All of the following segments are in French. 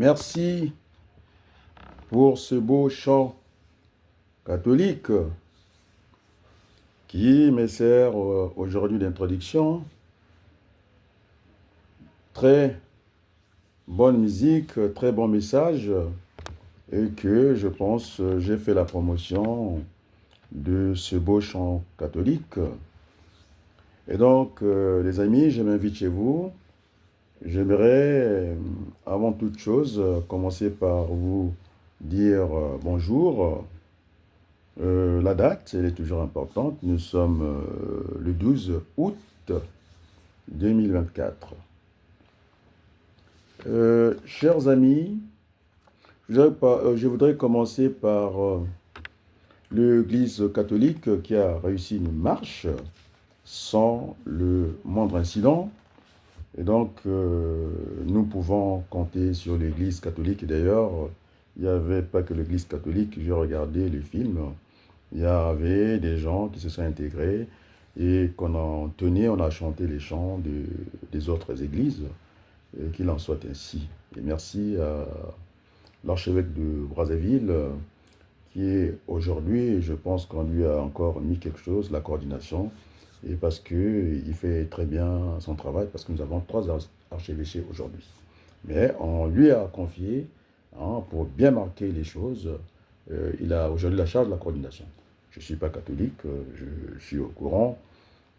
Merci pour ce beau chant catholique qui me sert aujourd'hui d'introduction. Très bonne musique, très bon message et que je pense j'ai fait la promotion de ce beau chant catholique. Et donc, les amis, je m'invite chez vous. J'aimerais, avant toute chose, commencer par vous dire bonjour. La date, elle est toujours importante. Nous sommes le 12 août 2024. Chers amis, je voudrais commencer par l'Église catholique qui a réussi une marche sans le moindre incident. Et donc, nous pouvons compter sur l'Église catholique. Et d'ailleurs, il n'y avait pas que l'Église catholique. J'ai regardé les films. Il y avait des gens qui se sont intégrés et qu'on a tenu, on a chanté les chants des autres églises. Et qu'il en soit ainsi. Et merci à l'archevêque de Brazzaville qui est aujourd'hui, je pense qu'on lui a encore mis quelque chose, la coordination. Et parce qu'il fait très bien son travail, parce que nous avons 3 archevêchés aujourd'hui. Mais on lui a confié, pour bien marquer les choses, il a aujourd'hui la charge de la coordination. Je ne suis pas catholique, je suis au courant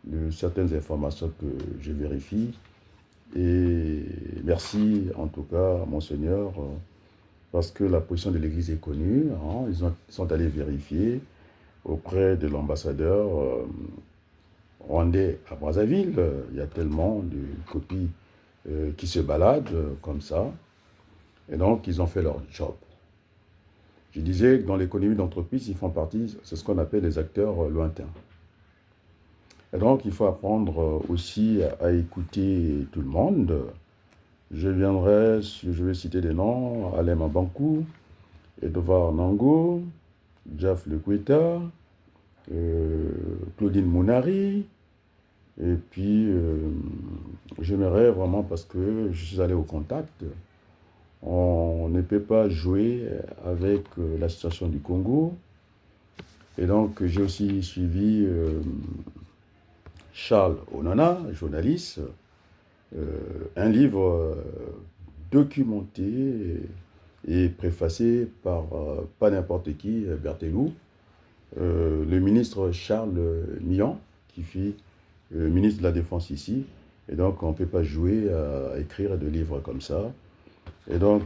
de certaines informations que je vérifie. Et merci en tout cas, Monseigneur, parce que la position de l'Église est connue. Ils sont allés vérifier auprès de l'ambassadeur rwandais à Brazzaville. Il y a tellement de copies qui se baladent comme ça. Et donc, ils ont fait leur job. Je disais que dans l'économie d'entreprise, ils font partie, c'est ce qu'on appelle les acteurs lointains. Et donc, il faut apprendre aussi à écouter tout le monde. Je vais citer des noms: Alain Mabankou, Edouard Nango, Jaf Lekweta, Claudine Mounari. Et puis, j'aimerais vraiment, parce que je suis allé au contact, on ne peut pas jouer avec la situation du Congo. Et donc, j'ai aussi suivi Charles Onana, journaliste, un livre documenté et préfacé par pas n'importe qui, Berthelou, le ministre Charles Mian, qui fut ministre de la Défense ici. Et donc, on ne peut pas jouer à écrire des livres comme ça. Et donc,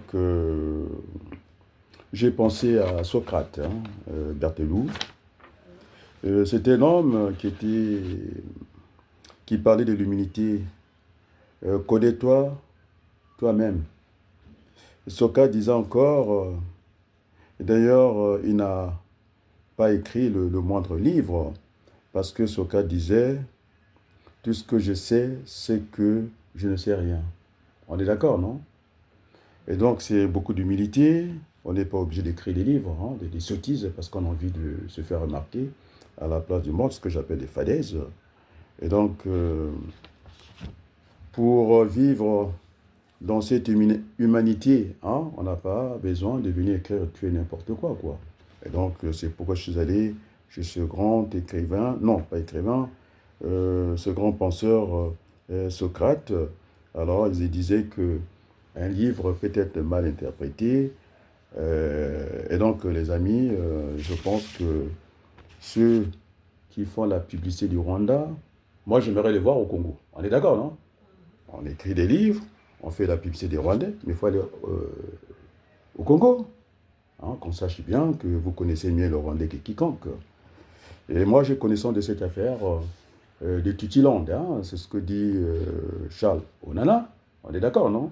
j'ai pensé à Socrate, Berthelou. C'était un homme qui parlait de l'humilité. Connais-toi toi-même. Socrate disait encore, d'ailleurs, il n'a pas écrit le moindre livre, parce que Socrate disait, tout ce que je sais, c'est que je ne sais rien. On est d'accord, non? Et donc, c'est beaucoup d'humilité. On n'est pas obligé d'écrire des livres, des sottises, parce qu'on a envie de se faire remarquer à la place du monde, ce que j'appelle des falaises. Et donc, pour vivre dans cette humanité, on n'a pas besoin de venir écrire tuer n'importe quoi. Et donc, c'est pourquoi je suis allé chez ce grand écrivain, non, pas écrivain, ce grand penseur Socrate. Alors, il disait qu'un livre peut être mal interprété. Et donc, les amis, je pense que ceux qui font la publicité du Rwanda, moi, j'aimerais les voir au Congo. On est d'accord, non? On écrit des livres, on fait la publicité des Rwandais, mais il faut aller au Congo. Qu'on sache bien que vous connaissez mieux le Rwandais que quiconque. Et moi, j'ai connaissance de cette affaire de Tutiland. C'est ce que dit Charles Onana. On est d'accord, non?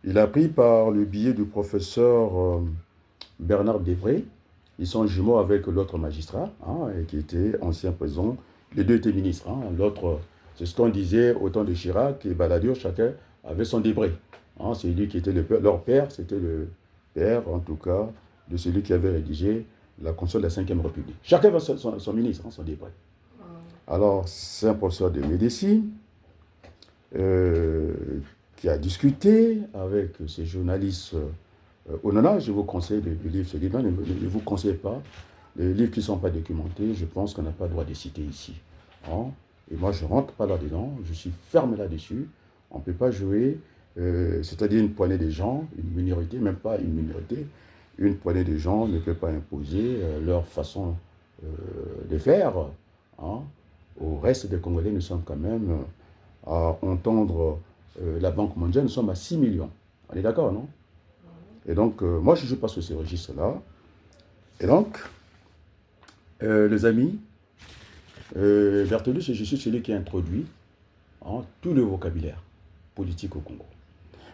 Il a pris par le biais du professeur Bernard Debré. Ils sont jumeaux avec l'autre magistrat, qui était ancien président. Les deux étaient ministres. L'autre, c'est ce qu'on disait au temps de Chirac et Balladur, chacun avait son Debré. C'est lui qui était le père. Leur père, c'était le père, en tout cas, de celui qui avait rédigé la Constitution de la Cinquième République. Chacun avait son ministre, son Debré. Alors, c'est un professeur de médecine qui a discuté avec ces journalistes. Oh non, non, je vous conseille de lire ce livre. Ne vous conseille pas. Les livres qui ne sont pas documentés, je pense qu'on n'a pas le droit de citer ici. Hein. Et moi, je ne rentre pas là-dedans. Je suis ferme là-dessus. On ne peut pas jouer, c'est-à-dire une poignée de gens, une minorité, même pas une minorité, une poignée de gens ne peut pas imposer leur façon de faire. Hein. Au reste des Congolais, nous sommes quand même, à entendre la Banque mondiale, nous sommes à 6 millions. On est d'accord, non? Et donc, moi, je ne joue pas sur ces registres-là. Et donc, les amis, Berthelus, je suis celui qui a introduit tout le vocabulaire politique au Congo.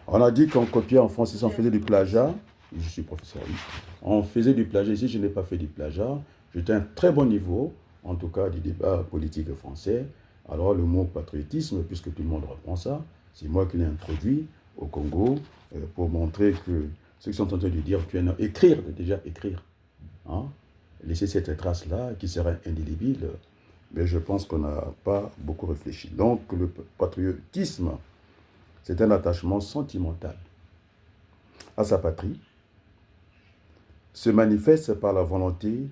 On a dit qu'on copiait en France, on faisait du plagiat. Je suis professeur, oui. On faisait du plagiat. Ici, je n'ai pas fait du plagiat. J'étais à un très bon niveau, en tout cas, du débat politique français. Alors, le mot patriotisme, puisque tout le monde reprend ça, c'est moi qui l'ai introduit au Congo pour montrer que ceux qui sont en train de dire tu es écrire, déjà écrire. Hein, laisser cette trace-là qui serait indélébile, mais je pense qu'on n'a pas beaucoup réfléchi. Donc, le patriotisme, c'est un attachement sentimental à sa patrie, se manifeste par la volonté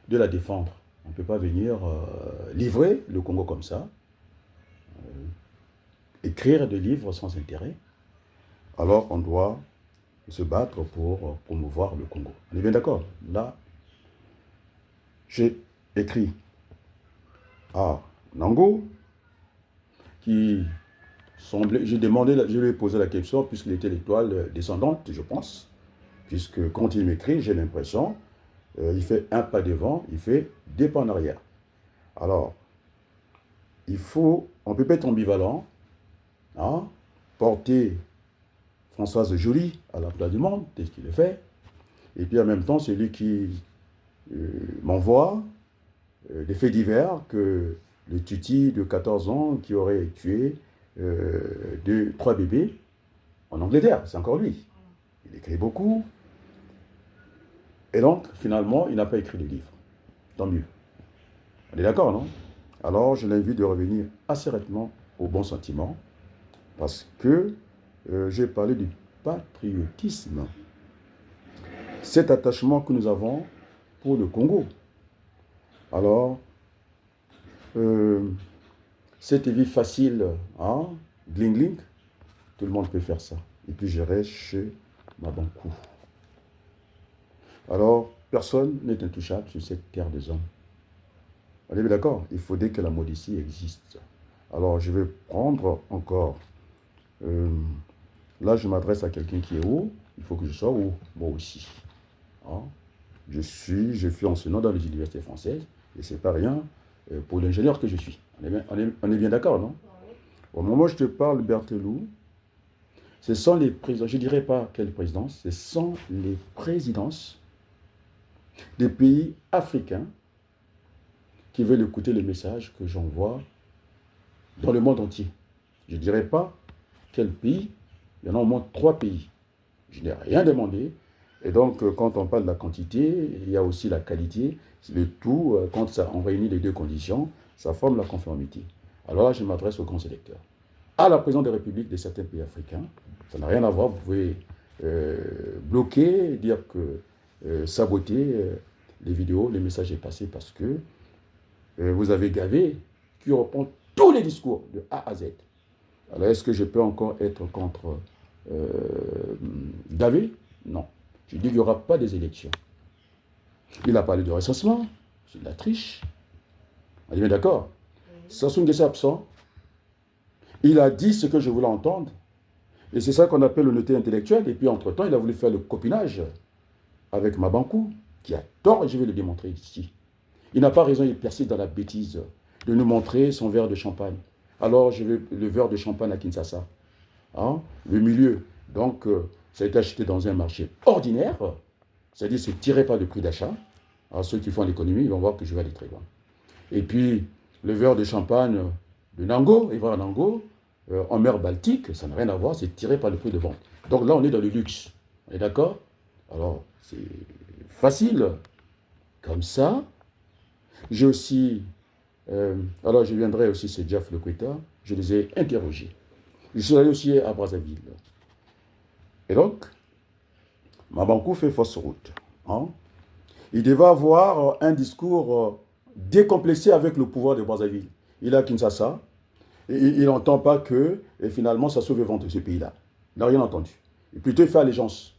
de la défendre. On ne peut pas venir livrer le Congo comme ça, écrire des livres sans intérêt. Alors, on doit se battre pour promouvoir le Congo. On est bien d'accord? Là, j'ai écrit à Nango, qui semblait, je lui ai posé la question, puisqu'il était l'étoile descendante, je pense, puisque quand il m'écrit, j'ai l'impression, il fait un pas devant, il fait deux pas en arrière. Alors, on peut pas être ambivalent, hein, porter Françoise Joly à la place du monde, tel qu'il le fait, et puis en même temps, celui qui m'envoie des faits divers que le tuti de 14 ans qui aurait tué 3 bébés en Angleterre, c'est encore lui. Il écrit beaucoup. Et donc, finalement, il n'a pas écrit de livre. Tant mieux. On est d'accord, non? Alors, je l'invite de revenir assez rapidement au bon sentiment, parce que j'ai parlé du patriotisme. Cet attachement que nous avons pour le Congo. Alors, cette vie facile, hein, gling gling, tout le monde peut faire ça. Et puis je reste chez Mabankou. Alors, personne n'est intouchable sur cette terre des hommes. On est bien d'accord? Il faudrait que la modestie existe. Alors, je vais prendre encore. Là, je m'adresse à quelqu'un qui est haut. Il faut que je sois haut, moi aussi. Hein? Je suis enseignant dans les universités françaises. Et ce n'est pas rien pour l'ingénieur que je suis. On est bien d'accord, non? Au moment où je te parle, Berthelou, ce sont les présidents, je ne dirais pas quelle présidence, ce sont les présidences des pays africains qui veulent écouter le message que j'envoie dans le monde entier. Je ne dirais pas quel pays, il y en a au moins 3 pays. Je n'ai rien demandé. Et donc, quand on parle de la quantité, il y a aussi la qualité. Le tout, quand on réunit les deux conditions, ça forme la conformité. Alors là, je m'adresse aux grands électeurs. À la présidente des républiques de certains pays africains, ça n'a rien à voir, vous pouvez bloquer, dire que saboter les vidéos, le message est passé parce que vous avez gavé qui reprend tous les discours de A à Z. Alors, est-ce que je peux encore être contre Gavé? Non. Je dis qu'il n'y aura pas des élections. Il a parlé de recensement, c'est de la triche. On est bien d'accord? Sassou Nguesso est absent. Il a dit ce que je voulais entendre. Et c'est ça qu'on appelle l'honnêteté intellectuelle. Et puis, entre-temps, il a voulu faire le copinage avec Mabankou, qui a tort, et je vais le démontrer ici. Il n'a pas raison, il persiste dans la bêtise de nous montrer son verre de champagne. Alors, je veux le verre de champagne à Kinshasa. Hein? Le milieu. Donc, ça a été acheté dans un marché ordinaire. C'est-à-dire, c'est tiré par le prix d'achat. Alors, ceux qui font l'économie, ils vont voir que je vais aller très loin. Et puis, le verre de champagne de Nango, Evra Nango, en mer Baltique, ça n'a rien à voir, c'est tiré par le prix de vente. Donc là, on est dans le luxe. On est d'accord? Alors, c'est facile. Comme ça. J'ai aussi... alors, je viendrai aussi, c'est Jeff Lequeta. Je les ai interrogés. Je suis allé aussi à Brazzaville. Et donc, Mabankou fait fausse route. Hein. Il devait avoir un discours décomplexé avec le pouvoir de Brazzaville. Il est à Kinshasa. Et il n'entend pas que et finalement ça sauve le ventre de ce pays-là. Il n'a rien entendu. Et plutôt il fait allégeance.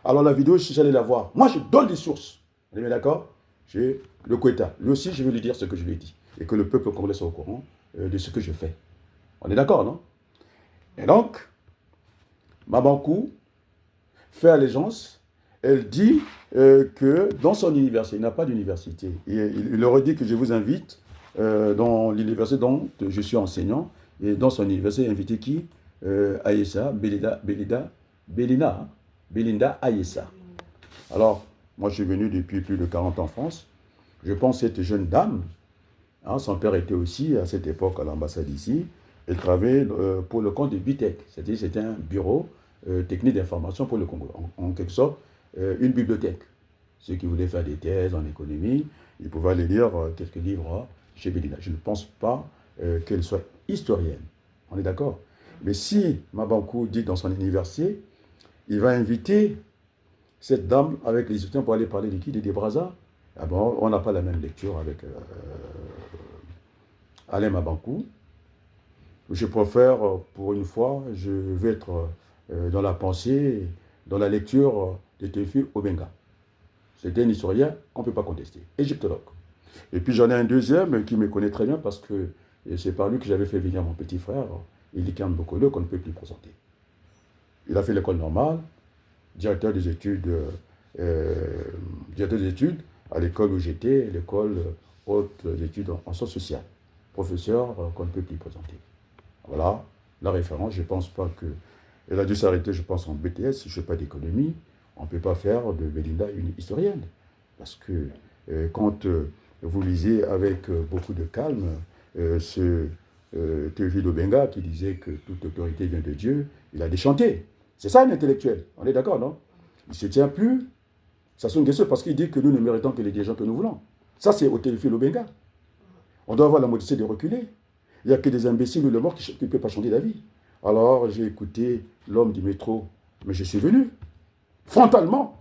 Alors la vidéo, si j'allais la voir, moi je donne des sources. Vous êtes bien d'accord? J'ai le Quetta. Lui aussi, je vais lui dire ce que je lui ai dit. Et que le peuple congolais soit au courant de ce que je fais. On est d'accord, non? Et donc, Mabankou fait allégeance. Elle dit que dans son université, il n'a pas d'université. Il leur dit que je vous invite dans l'université dont je suis enseignant. Et dans son université, il a invité qui Aïssa, Belinda Aïssa. Alors, moi je suis venu depuis plus de 40 ans en France. Je pense que cette jeune dame, hein, son père était aussi à cette époque à l'ambassade ici. Elle travaillait pour le compte de BITEC, c'est-à-dire c'était un bureau technique d'information pour le Congo. En quelque sorte, une bibliothèque. Ceux qui voulaient faire des thèses en économie, ils pouvaient aller lire quelques livres chez Belinda. Je ne pense pas qu'elle soit historienne. On est d'accord? Mais si Mabankou dit dans son université, il va inviter cette dame avec les étudiants pour aller parler de qui? Des Brazza. Ah bon, on n'a pas la même lecture avec Alain Mabankou. Je préfère, pour une fois, je vais être dans la pensée, dans la lecture de Théophile Obenga. C'était un historien qu'on ne peut pas contester, égyptologue. Et puis j'en ai un deuxième qui me connaît très bien parce que c'est par lui que j'avais fait venir mon petit frère, Ilikan Bokolo, qu'on ne peut plus présenter. Il a fait l'école normale, directeur des études à l'école où j'étais, l'école haute d'études en sciences sociales. Professeur qu'on ne peut plus présenter. Voilà la référence. Je ne pense pas que... Elle a dû s'arrêter, je pense, en BTS. Je ne fais pas d'économie. On ne peut pas faire de Belinda une historienne. Parce que quand vous lisez avec beaucoup de calme ce Théophile Obenga qui disait que toute autorité vient de Dieu, il a déchanté. C'est ça un intellectuel. On est d'accord, non? Il ne se tient plus. Ça sonne question parce qu'il dit que nous ne méritons que les dirigeants que nous voulons. Ça, c'est au Théophile Obenga. On doit avoir la modestie de reculer. Il n'y a que des imbéciles ou le mort qui ne peut pas changer d'avis. Alors, j'ai écouté l'homme du métro, mais je suis venu, frontalement.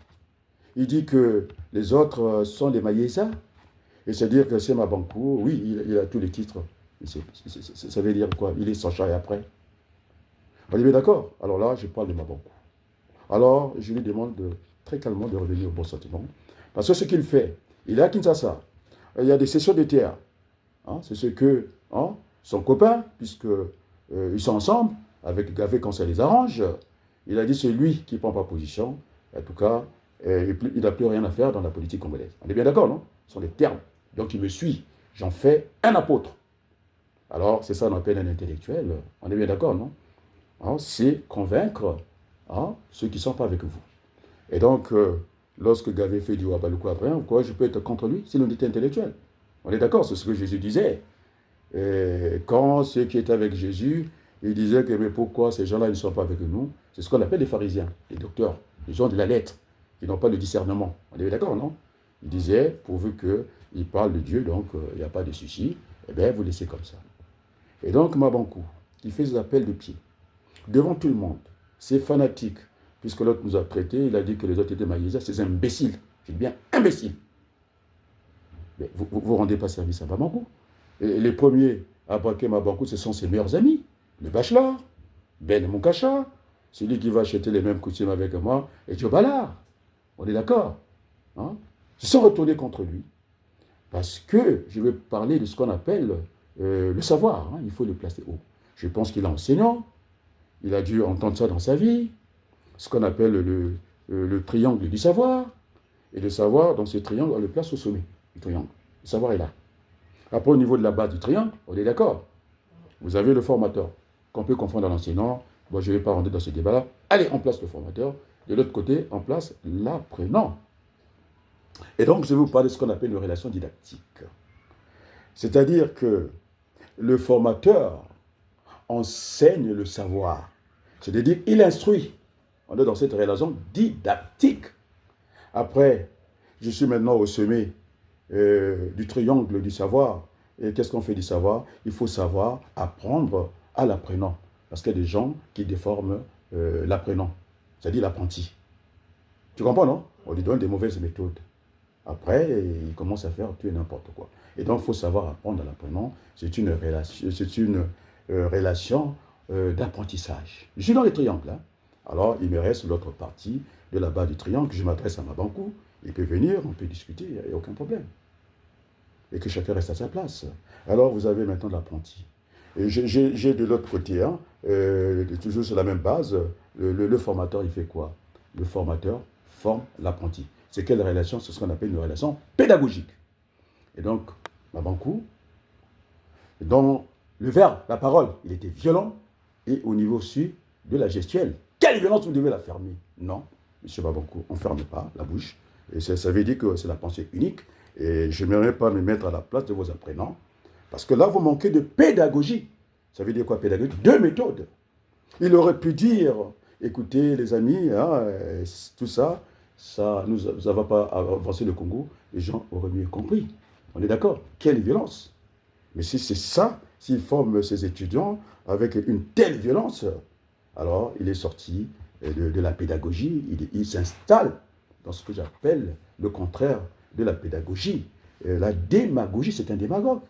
Il dit que les autres sont les Maïessa. Et c'est-à-dire que c'est Mabankou, oui, il a tous les titres. Ça veut dire quoi? Il est sans chat et après. On est bien d'accord? Alors là, je parle de Mabankou. Alors, je lui demande très calmement de revenir au bon sentiment. Parce que ce qu'il fait, il est à Kinshasa. Il y a des sessions de théâtre. Hein, c'est ce que son copain, puisqu'ils sont ensemble, avec Gavé quand ça les arrange, il a dit c'est lui qui ne prend pas position. En tout cas, il n'a plus rien à faire dans la politique congolaise. On est bien d'accord, non? Ce sont des termes. Donc il me suit. J'en fais un apôtre. Alors, c'est ça qu'on appelle un intellectuel. On est bien d'accord, non? Hein, c'est convaincre ceux qui ne sont pas avec vous. Et donc, lorsque Gavé fait du Wabaluku après, quoi, je peux être contre lui? C'est l'unité intellectuelle. On est d'accord, c'est ce que Jésus disait. Et quand ceux qui étaient avec Jésus, ils disaient que mais pourquoi ces gens-là ne sont pas avec nous? C'est ce qu'on appelle les pharisiens, les docteurs, les gens de la lettre, qui n'ont pas le discernement. On est d'accord, non? Ils disaient, pourvu qu'ils parlent de Dieu, donc il n'y a pas de souci, eh bien vous laissez comme ça. Et donc Mabankou, il fait des appels de pied, devant tout le monde. C'est fanatique, puisque l'autre nous a traités, il a dit que les autres étaient maïsés, c'est imbéciles. Je dis bien imbéciles. Mais vous ne rendez pas service à Mabankou. Et les premiers à braquer Mabankou, ce sont ses meilleurs amis. Le bachelor, Ben Moukacha, celui qui va acheter les mêmes coutumes avec moi, et Diobala. On est d'accord, hein? Ils sont retournés contre lui. Parce que je vais parler de ce qu'on appelle le savoir. Hein? Il faut le placer haut. Je pense qu'il est enseignant. Il a dû entendre ça dans sa vie. Ce qu'on appelle le triangle du savoir. Et le savoir, dans ce triangle, on le place au sommet du triangle. Le savoir est là. Après, au niveau de la base du triangle, on est d'accord. Vous avez le formateur, qu'on peut confondre à l'enseignant. Bon, je ne vais pas rentrer dans ce débat-là. Allez, on place le formateur. De l'autre côté, on place l'apprenant. Et donc, je vais vous parler de ce qu'on appelle une relation didactique. C'est-à-dire que le formateur enseigne le savoir. C'est-à-dire qu'il instruit. On est dans cette relation didactique. Après, je suis maintenant au sommet du triangle du savoir. Et qu'est-ce qu'on fait du savoir? Il faut savoir apprendre à l'apprenant. Parce qu'il y a des gens qui déforment l'apprenant, c'est-à-dire l'apprenti. Tu comprends, non? On lui donne des mauvaises méthodes. Après, il commence à faire tout et n'importe quoi. Et donc, il faut savoir apprendre à l'apprenant. C'est une relation d'apprentissage. Je suis dans les triangles. Hein. Alors, il me reste l'autre partie de la base du triangle. Je m'adresse à Mabankou. Il peut venir, on peut discuter, il n'y a aucun problème. Et que chacun reste à sa place. Alors, vous avez maintenant l'apprenti. Et j'ai de l'autre côté, hein, toujours sur la même base, le formateur, il fait quoi? Le formateur forme l'apprenti. C'est quelle relation? C'est ce qu'on appelle une relation pédagogique. Et donc, Mabankou, dans le verbe, la parole, il était violent, et au niveau aussi de la gestuelle. Quelle violence, vous devez la fermer? Non, M. Mabankou, on ne ferme pas la bouche. Et ça veut dire que c'est la pensée unique. Et je n'aimerais pas me mettre à la place de vos apprenants. Parce que là, vous manquez de pédagogie. Ça veut dire quoi, pédagogie? Deux méthodes. Il aurait pu dire, écoutez, les amis, hein, tout ça, ça ne va pas avancer le Congo. Les gens auraient mieux compris. On est d'accord? Quelle violence! Mais si c'est ça, s'il forme ses étudiants avec une telle violence, alors il est sorti de la pédagogie, il s'installe dans ce que j'appelle le contraire de la pédagogie. La démagogie, c'est un démagogue.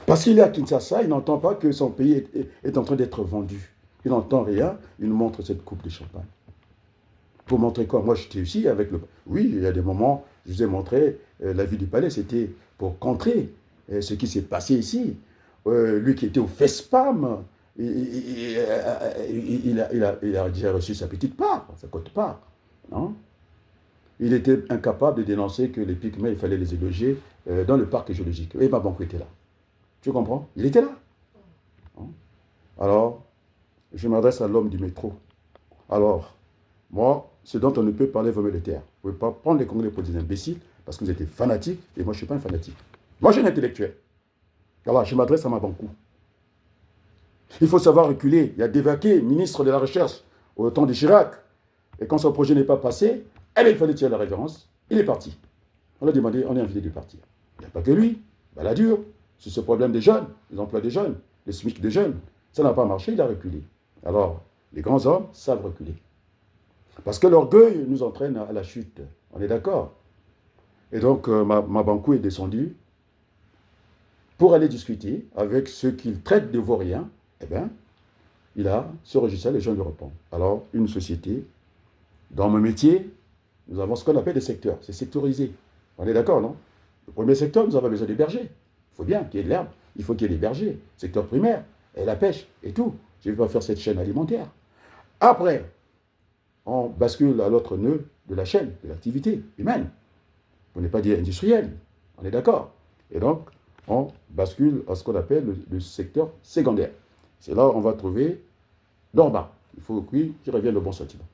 Parce qu'il est à Kinshasa, il n'entend pas que son pays est en train d'être vendu. Il n'entend rien, il nous montre cette coupe de champagne. Pour montrer quoi? Moi, j'étais ici avec le... Oui, il y a des moments, je vous ai montré la vie du palais, c'était pour contrer ce qui s'est passé ici. Lui qui était au FESPAM, il a déjà reçu sa petite part, sa quote-part. Non? Il était incapable de dénoncer que les pygmées, il fallait les éloger dans le parc géologique. Et Mabankou était là. Tu comprends? Il était là. Non? Alors, je m'adresse à l'homme du métro. Alors, moi, ce dont on ne peut parler, vous me le taire. Vous ne pouvez pas prendre les Congolais pour des imbéciles parce que vous êtes fanatiques et moi, je ne suis pas un fanatique. Moi, je suis un intellectuel. Alors, je m'adresse à Mabankou. Il faut savoir reculer. Il y a Devaquet, ministre de la Recherche, au temps de Chirac. Et quand son projet n'est pas passé, eh bien, il fallait tirer la révérence. Il est parti. On lui a demandé, on est invité de partir. Il n'y a pas que lui. Balladur, sur ce problème des jeunes, les emplois des jeunes, les SMIC des jeunes. Ça n'a pas marché, il a reculé. Alors, les grands hommes savent reculer. Parce que l'orgueil nous entraîne à la chute. On est d'accord? Et donc, Mabankou est descendu pour aller discuter avec ceux qu'il traite de vauriens. Eh bien, il a ce registre, les gens lui répondent. Alors, une société, dans mon métier, nous avons ce qu'on appelle des secteurs. C'est sectorisé. On est d'accord, non? Le premier secteur, nous avons besoin des bergers. Il faut bien qu'il y ait de l'herbe. Il faut qu'il y ait des bergers. Secteur primaire, et la pêche, et tout. Je ne vais pas faire cette chaîne alimentaire. Après, on bascule à l'autre nœud de la chaîne, de l'activité humaine. Pour ne pas dire industrielle. On est d'accord? Et donc, on bascule à ce qu'on appelle le secteur secondaire. C'est là où on va trouver l'orba. Il faut qu'il revienne le bon sentiment.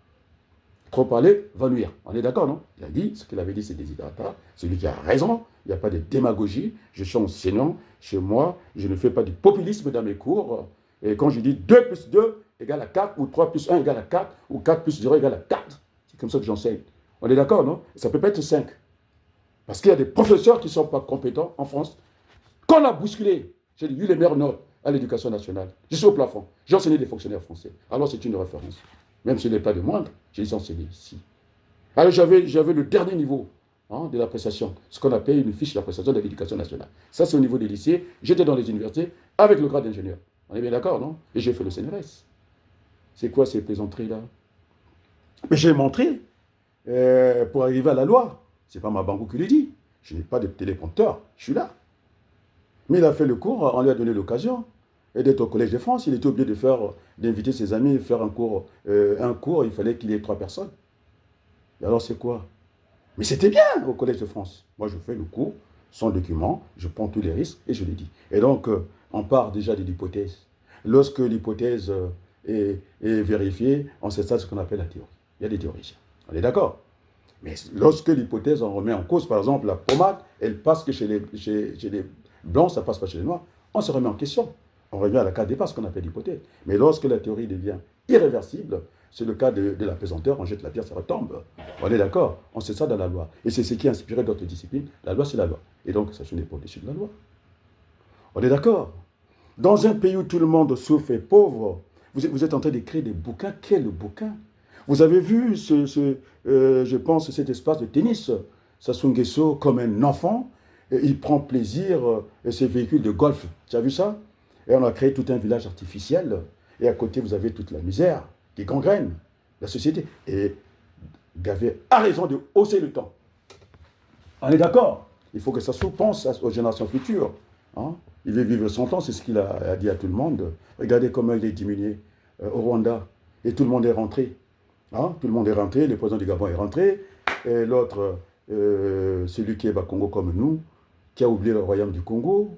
Trop parler va nuire. On est d'accord, non? Il a dit, ce qu'il avait dit, c'est désiderata. C'est lui qui a raison. Il n'y a pas de démagogie. Je suis enseignant. Chez moi, je ne fais pas du populisme dans mes cours. Et quand je dis 2 plus 2 égale à 4, ou 3 plus 1 égale à 4, ou 4 plus 0 égale à 4, c'est comme ça que j'enseigne. On est d'accord, non? Ça ne peut pas être 5. Parce qu'il y a des professeurs qui ne sont pas compétents en France. Qu'on a bousculé, j'ai eu les meilleures notes à l'éducation nationale. Je suis au plafond. J'ai enseigné des fonctionnaires français. Alors c'est une référence. Même s'il n'est pas de moindre, j'ai enseigné ici. Alors j'avais le dernier niveau de l'appréciation, ce qu'on appelle une fiche d'appréciation de l'éducation nationale. Ça, c'est au niveau des lycées. J'étais dans les universités avec le grade d'ingénieur. On est bien d'accord, non? Et j'ai fait le CNRS. C'est quoi ces plaisanteries-là? Mais j'ai montré pour arriver à la loi. Ce n'est pas Mabankou qui le dit. Je n'ai pas de téléprompteur. Je suis là. Mais il a fait le cours, on lui a donné l'occasion d'être au Collège de France. Il était obligé d'inviter ses amis, faire un cours, il fallait qu'il y ait 3 personnes. Et alors c'est quoi? Mais c'était bien au Collège de France. Moi je fais le cours, sans document, je prends tous les risques et je le dis. Et donc on part déjà de l'hypothèse. Lorsque l'hypothèse est vérifiée, on sait ça ce qu'on appelle la théorie. Il y a des théoriciens. On est d'accord? Mais lorsque l'hypothèse en remet en cause, par exemple la pommade, elle passe que chez les blanc, ça passe pas chez les noirs, on se remet en question. On revient à la cas de départ, ce qu'on appelle l'hypothèse. Mais lorsque la théorie devient irréversible, c'est le cas de la pesanteur, on jette la pierre, ça retombe. On est d'accord? On sait ça dans la loi. Et c'est ce qui a inspiré d'autres disciplines. La loi, c'est la loi. Et donc, ça, ce n'est pas au-dessus de la loi. On est d'accord? Dans un pays où tout le monde souffre et est pauvre, Vous êtes en train d'écrire des bouquins. Quel bouquin? Vous avez vu, je pense, cet espace de tennis, Sassou Nguesso, comme un enfant, et il prend plaisir, et ses véhicules de golf. Tu as vu ça? Et on a créé tout un village artificiel, et à côté, vous avez toute la misère qui gangrène la société. Et Gavé a raison de hausser le temps. On est d'accord? Il faut que Sassou pense aux générations futures. Hein? Il veut vivre 100 ans, c'est ce qu'il a dit à tout le monde. Regardez comment il est diminué au Rwanda. Et tout le monde est rentré. Hein? Tout le monde est rentré, le président du Gabon est rentré. Et l'autre, celui qui est bas Congo comme nous, qui a oublié le royaume du Congo,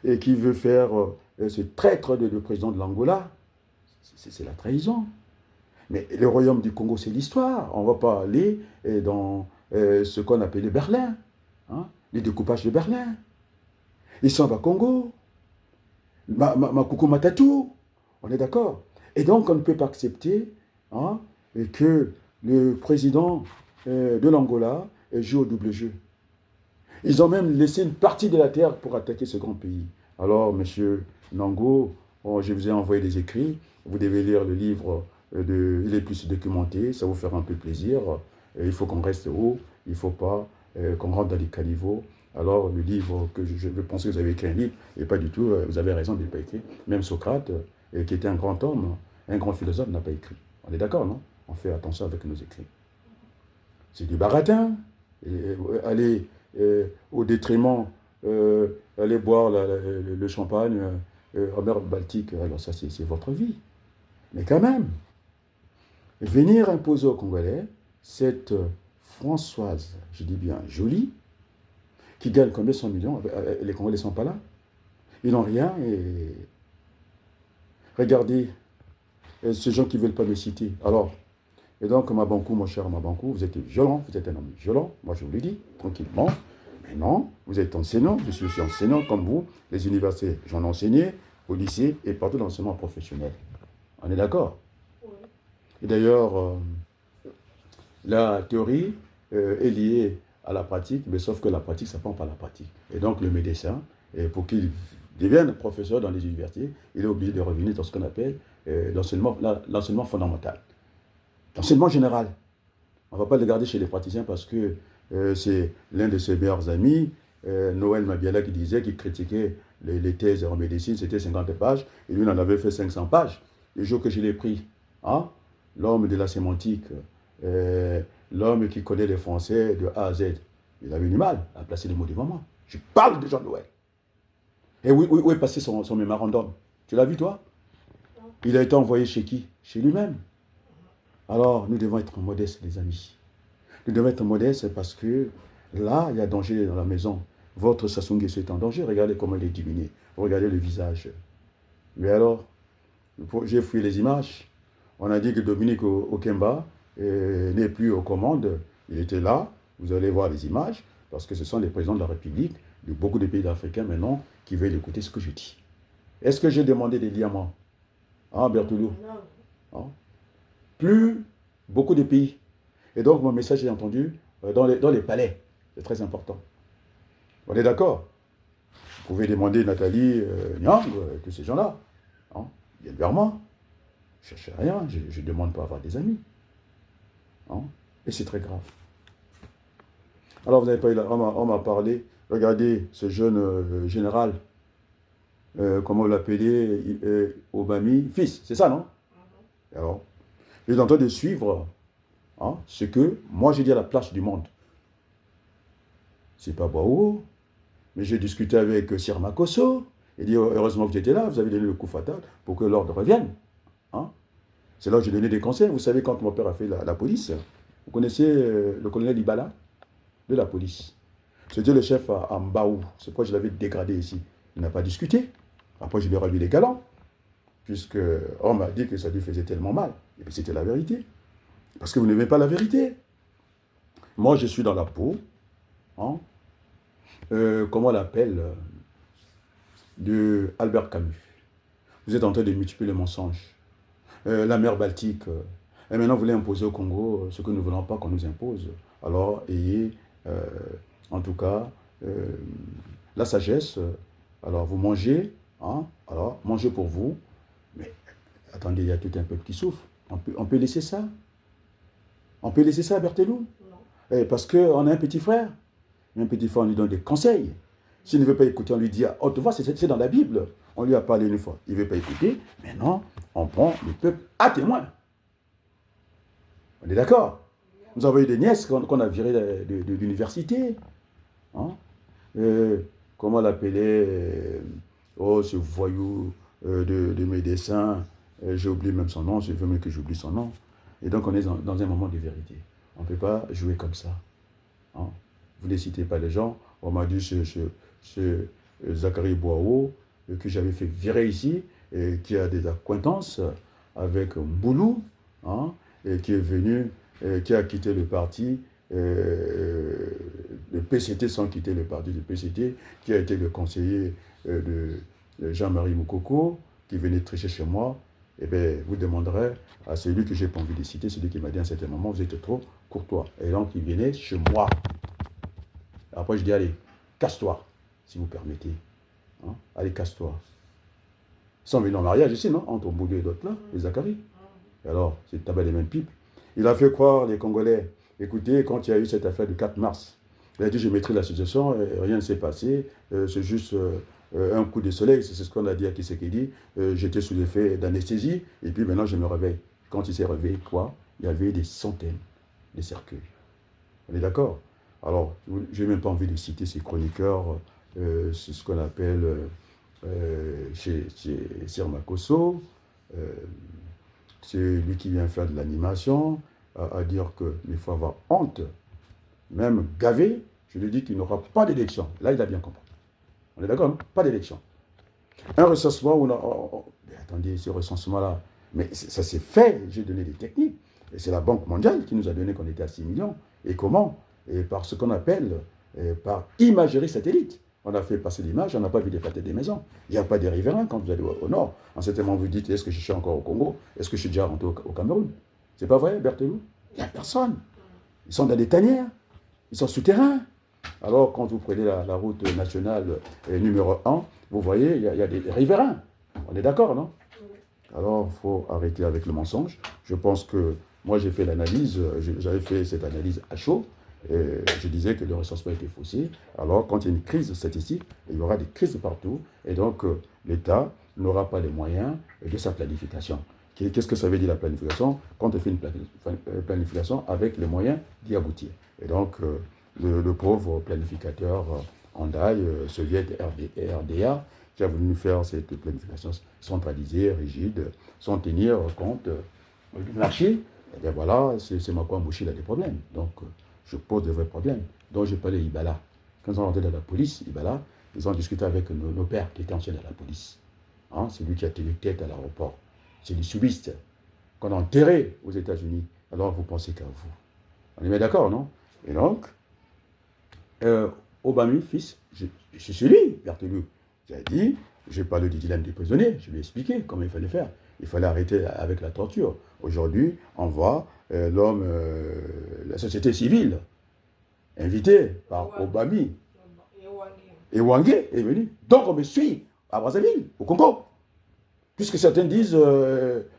et qui veut faire ce traître de président de l'Angola, c'est la trahison. Mais le royaume du Congo, c'est l'histoire. On ne va pas aller dans ce qu'on appelait Berlin, hein? Les découpages de Berlin. Ils sont à Congo. Makoukou Matatou. On est d'accord. Et donc, on ne peut pas accepter hein, que le président de l'Angola joue au double jeu. Ils ont même laissé une partie de la terre pour attaquer ce grand pays. Alors, monsieur Nango, je vous ai envoyé des écrits. Vous devez lire le livre. Il est plus documenté, ça vous fera un peu plaisir. Il faut qu'on reste haut, il ne faut pas qu'on rentre dans les caniveaux. Alors, le livre que je pensais que vous avez écrit un livre, et pas du tout, vous avez raison de ne pas écrire. Même Socrate, qui était un grand homme, un grand philosophe, n'a pas écrit. On est d'accord, non? On fait attention avec nos écrits. C'est du baratin. Aller au détriment, aller boire le champagne en mer Baltique, alors ça, c'est votre vie. Mais quand même, venir imposer aux Congolais cette Françoise, je dis bien jolie, qui gagne combien 100 millions, les Congolais ne sont pas là. Ils n'ont rien et regardez, ces gens qui ne veulent pas me citer. Alors, et donc Mabankou, mon cher Mabankou, vous êtes violent, vous êtes un homme violent, moi je vous le dis, tranquillement. Mais non, vous êtes enseignant, je suis aussi enseignant comme vous, les universités, j'en ai enseigné, au lycée et partout dans l'enseignement professionnel. On est d'accord? Et d'ailleurs, la théorie est liée à la pratique, mais sauf que la pratique, ça prend par la pratique. Et donc, le médecin, pour qu'il devienne professeur dans les universités, il est obligé de revenir dans ce qu'on appelle l'enseignement fondamental. L'enseignement général. On ne va pas le garder chez les praticiens parce que c'est l'un de ses meilleurs amis, Noël Mabiala, qui disait qu'il critiquait les thèses en médecine, c'était 50 pages, et lui, il en avait fait 500 pages. Le jour que je l'ai pris, hein, l'homme de la sémantique, l'homme qui connaît les Français de A à Z, il avait du mal à placer les mots du moment. Je parle de Jean-Noël. Et où est passé son mémorandum? Tu l'as vu, toi? Il a été envoyé chez qui? Chez lui-même. Alors, nous devons être modestes, les amis. Nous devons être modestes parce que là, il y a danger dans la maison. Votre Sassou Nguesso est en danger. Regardez comment il est diminué. Regardez le visage. Mais alors, j'ai fouillé les images. On a dit que Dominique Okemba n'est plus aux commandes. Il était là. Vous allez voir les images. Parce que ce sont les présidents de la République, de beaucoup de pays africains maintenant, qui veulent écouter ce que je dis. Est-ce que j'ai demandé des diamants? Ah, Bertoulou? Non. Plus beaucoup de pays. Et donc, mon message est entendu dans les palais. C'est très important. On est d'accord? Vous pouvez demander Nathalie Nyang, tous ces gens-là. Hein? Ils viennent vers moi. Je ne cherche rien. Je ne demande pas à avoir des amis. Hein? Et c'est très grave. Alors, vous n'avez pas eu on m'a parlé. Regardez ce jeune général. Comment on l'appelait? Obami. Fils, c'est ça, non? Alors, il est en train de suivre ce que moi j'ai dit à la place du monde. C'est pas Bao, mais j'ai discuté avec Sir Makosso. Il dit heureusement que j'étais là, vous avez donné le coup fatal pour que l'ordre revienne. Hein? C'est là que j'ai donné des conseils. Vous savez, quand mon père a fait la police, vous connaissez le colonel Ibala de la police. C'était le chef à Mbaou. C'est pourquoi je l'avais dégradé ici. Il n'a pas discuté. Après, je lui ai remis les galants. Puisque on m'a dit que ça lui faisait tellement mal. Et puis c'était la vérité. Parce que vous n'aimez pas la vérité. Moi, je suis dans la peau, hein, comment on l'appelle, de Albert Camus. Vous êtes en train de multiplier les mensonges. La mer Baltique, et maintenant vous voulez imposer au Congo ce que nous ne voulons pas qu'on nous impose. Alors, ayez, en tout cas, la sagesse. Alors, vous mangez, hein, alors, mangez pour vous, mais Attendez, il y a tout un peuple qui souffre. On peut laisser ça? On peut laisser ça, Berthelou? Parce qu'on a un petit frère. Un petit frère, on lui donne des conseils. S'il ne veut pas écouter, on lui dit, oh, tu vois, c'est dans la Bible. On lui a parlé une fois. Il ne veut pas écouter. Maintenant, on prend le peuple à témoin. On est d'accord? Nous avons eu des nièces qu'on a virées de l'université. Hein? Comment l'appelait oh, ce voyou de médecin. J'ai oublié même son nom. Je veux même que j'oublie son nom. Et donc, on est dans un moment de vérité. On ne peut pas jouer comme ça. Hein? Vous ne citez pas les gens. On m'a dit ce Zachary Boao, que j'avais fait virer ici, et qui a des acquaintances avec Mboulou, hein, et qui est venu, qui a quitté le parti, le PCT sans quitter le parti du PCT, qui a été le conseiller de Jean-Marie Moukoko, qui venait tricher chez moi. Eh bien, vous demanderez à celui que j'ai pas envie de citer, celui qui m'a dit à un certain moment, vous êtes trop courtois. Et donc, il venait chez moi. Après, je dis, allez, casse-toi, si vous permettez. Hein? Allez, casse-toi. Ils sont venus en mariage ici, non? Entre Mboulou et d'autres là, les Zachary. Et alors, c'est tabac les mêmes pipes. Il a fait croire, les Congolais, écoutez, quand il y a eu cette affaire du 4 mars, il a dit, je mettrai la situation, rien ne s'est passé, c'est juste un coup de soleil, c'est ce qu'on a dit à Kisekedi, j'étais sous l'effet d'anesthésie, et puis maintenant je me réveille. Quand il s'est réveillé, quoi? Il y avait des centaines de cercueils. On est d'accord? Alors, je n'ai même pas envie de citer ces chroniqueurs, c'est ce qu'on appelle chez Sirmakoso, c'est lui qui vient faire de l'animation, à dire qu'il faut avoir honte, même gavé, je lui dis qu'il n'aura pas d'élection. Là, il a bien compris. On est d'accord, non? Pas d'élection. Un recensement où on a... mais attendez, ce recensement-là, mais ça s'est fait, j'ai donné des techniques. Et c'est la Banque mondiale qui nous a donné qu'on était à 6 millions. Et comment? Et par ce qu'on appelle, par imagerie satellite. On a fait passer l'image, on n'a pas vu des pâtés des maisons. Il n'y a pas des riverains quand vous allez au nord. En ce moment, vous dites, est-ce que je suis encore au Congo? Est-ce que je suis déjà rentré au Cameroun? C'est pas vrai, Berthelou? Il n'y a personne. Ils sont dans des tanières. Ils sont souterrains. Alors, quand vous prenez la route nationale numéro 1, vous voyez, il y a des riverains. On est d'accord, non? Alors, il faut arrêter avec le mensonge. Je pense que moi, j'ai fait l'analyse, j'avais fait cette analyse à chaud. Et je disais que le recensement était faussé. Alors, quand il y a une crise statistique, il y aura des crises partout. Et donc, l'État n'aura pas les moyens de sa planification. Qu'est-ce que ça veut dire la planification? Quand on fait une planification avec les moyens d'y aboutir. Et donc, le pauvre planificateur Andai, soviet RDA, qui a voulu faire cette planification centralisée, rigide, sans tenir compte du marché, et bien voilà, c'est Makwa Mouchi, il a des problèmes. Donc, je pose de vrais problèmes. Donc, je parlais Ibala. Quand ils sont rentrés dans la police, Ibala, ils ont discuté avec nos pères qui étaient anciens dans la police. Hein, c'est lui qui a tenu tête à l'aéroport. C'est des subistes qu'on a enterrés aux États-Unis. Alors, vous pensez qu'à vous. On est bien d'accord, non? Et donc, Obama, fils, je suis lui, Berthelou. J'ai dit, j'ai parlé du dilemme des prisonniers, je lui ai expliqué comment il fallait faire. Il fallait arrêter avec la torture. Aujourd'hui, on voit l'homme, la société civile, invitée par Obama. Et Wangé est venu. Donc on me suit à Brazzaville, au Congo. Puisque certains disent,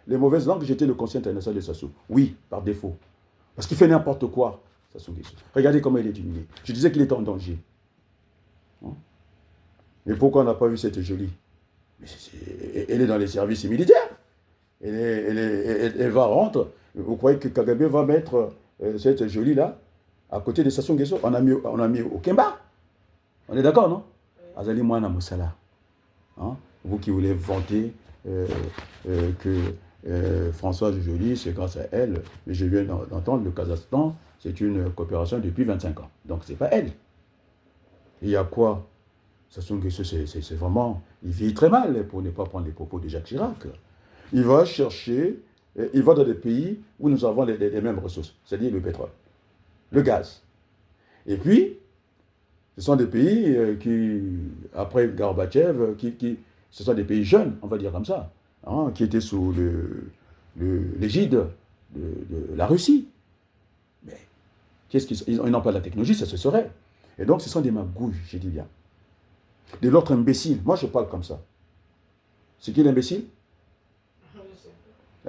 les mauvaises langues, j'étais le conseiller international de Sassou. Oui, par défaut. Parce qu'il fait n'importe quoi, Sassou Nguesso. Regardez comment il est diminué. Je disais qu'il était en danger. Hein? Mais pourquoi on n'a pas vu cette jolie? Elle est dans les services militaires. Elle va rentrer. Vous croyez que Kagame va mettre cette jolie-là à côté de Sassou Nguesso? On a mis au Kemba. On est d'accord, non? Azali Mwana Moussala. Hein? Vous qui voulez vanter que Françoise Joly, c'est grâce à elle, mais je viens d'entendre le Kazakhstan, c'est une coopération depuis 25 ans. Donc, ce n'est pas elle. Il y a quoi? Sassou Nguesso, c'est vraiment... Il vit très mal, pour ne pas prendre les propos de Jacques Chirac. Il va chercher, il va dans des pays où nous avons les mêmes ressources, c'est-à-dire le pétrole, le gaz. Et puis, ce sont des pays qui, après Gorbatchev, ce sont des pays jeunes, on va dire comme ça, hein, qui étaient sous l'égide de la Russie. Mais ils n'ont pas la technologie, ça se saurait. Et donc, ce sont des magouilles, je dis bien. De l'autre imbécile, moi je parle comme ça. C'est qui l'imbécile?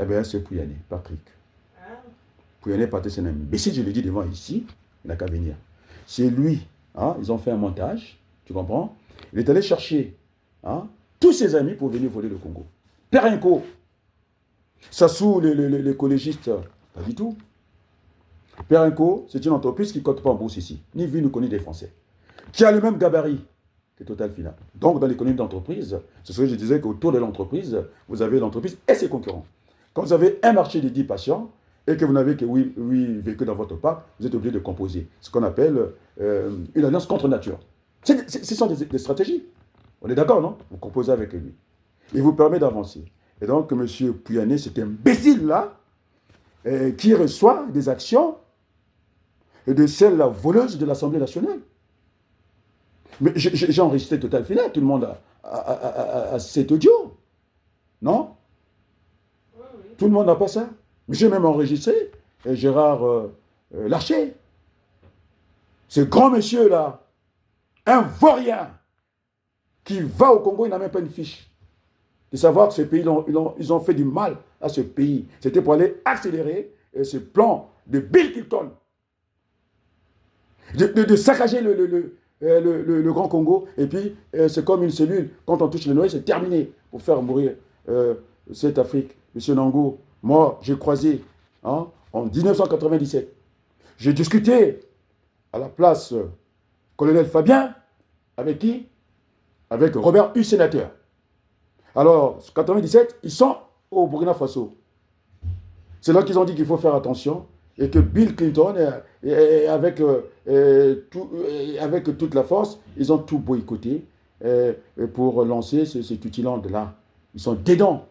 Eh bien, c'est Pouyanné, Patrick. Pouyanné, Patrick, c'est un imbécile, je le dis devant ici, il n'a qu'à venir. C'est lui, hein, ils ont fait un montage, tu comprends? Il est allé chercher hein, tous ses amis pour venir voler le Congo. Perenco, Sassou, les collégistes, pas du tout. Perenco, c'est une entreprise qui ne cote pas en bourse ici, ni vu ni connu des Français, qui a le même gabarit que Total Final. Donc, dans l'économie d'entreprise, c'est ce que je disais qu'autour de l'entreprise, vous avez l'entreprise et ses concurrents. Quand vous avez un marché de 10 patients et que vous n'avez que 8 véhicules dans votre parc, vous êtes obligé de composer. Ce qu'on appelle une alliance contre nature. Ce sont des stratégies. On est d'accord, non? Vous composez avec lui. Il vous permet d'avancer. Et donc, M. Pouyanné, cet imbécile-là, qui reçoit des actions de celle-là voleuse de l'Assemblée nationale. Mais j'ai enregistré Total Final, tout le monde a cet audio. Non? Oui, oui. Tout le monde n'a pas ça. J'ai même enregistré Gérard Larcher. Ce grand monsieur-là, un vaurien, qui va au Congo, il n'a même pas une fiche. De savoir que ce pays, ils ont fait du mal à ce pays. C'était pour aller accélérer ce plan de Bill Clinton. De saccager le Grand Congo. Et puis, c'est comme une cellule. Quand on touche le noyau, c'est terminé pour faire mourir cette Afrique. Monsieur Nango, moi, j'ai croisé hein, en 1997. J'ai discuté à la place colonel Fabien. Avec qui? Avec Robert Hue, sénateur. Alors, en 97, ils sont au Burkina Faso. C'est là qu'ils ont dit qu'il faut faire attention et que Bill Clinton, avec toute la force, ils ont tout boycotté pour lancer ce tutiland-là. Ils sont dedans.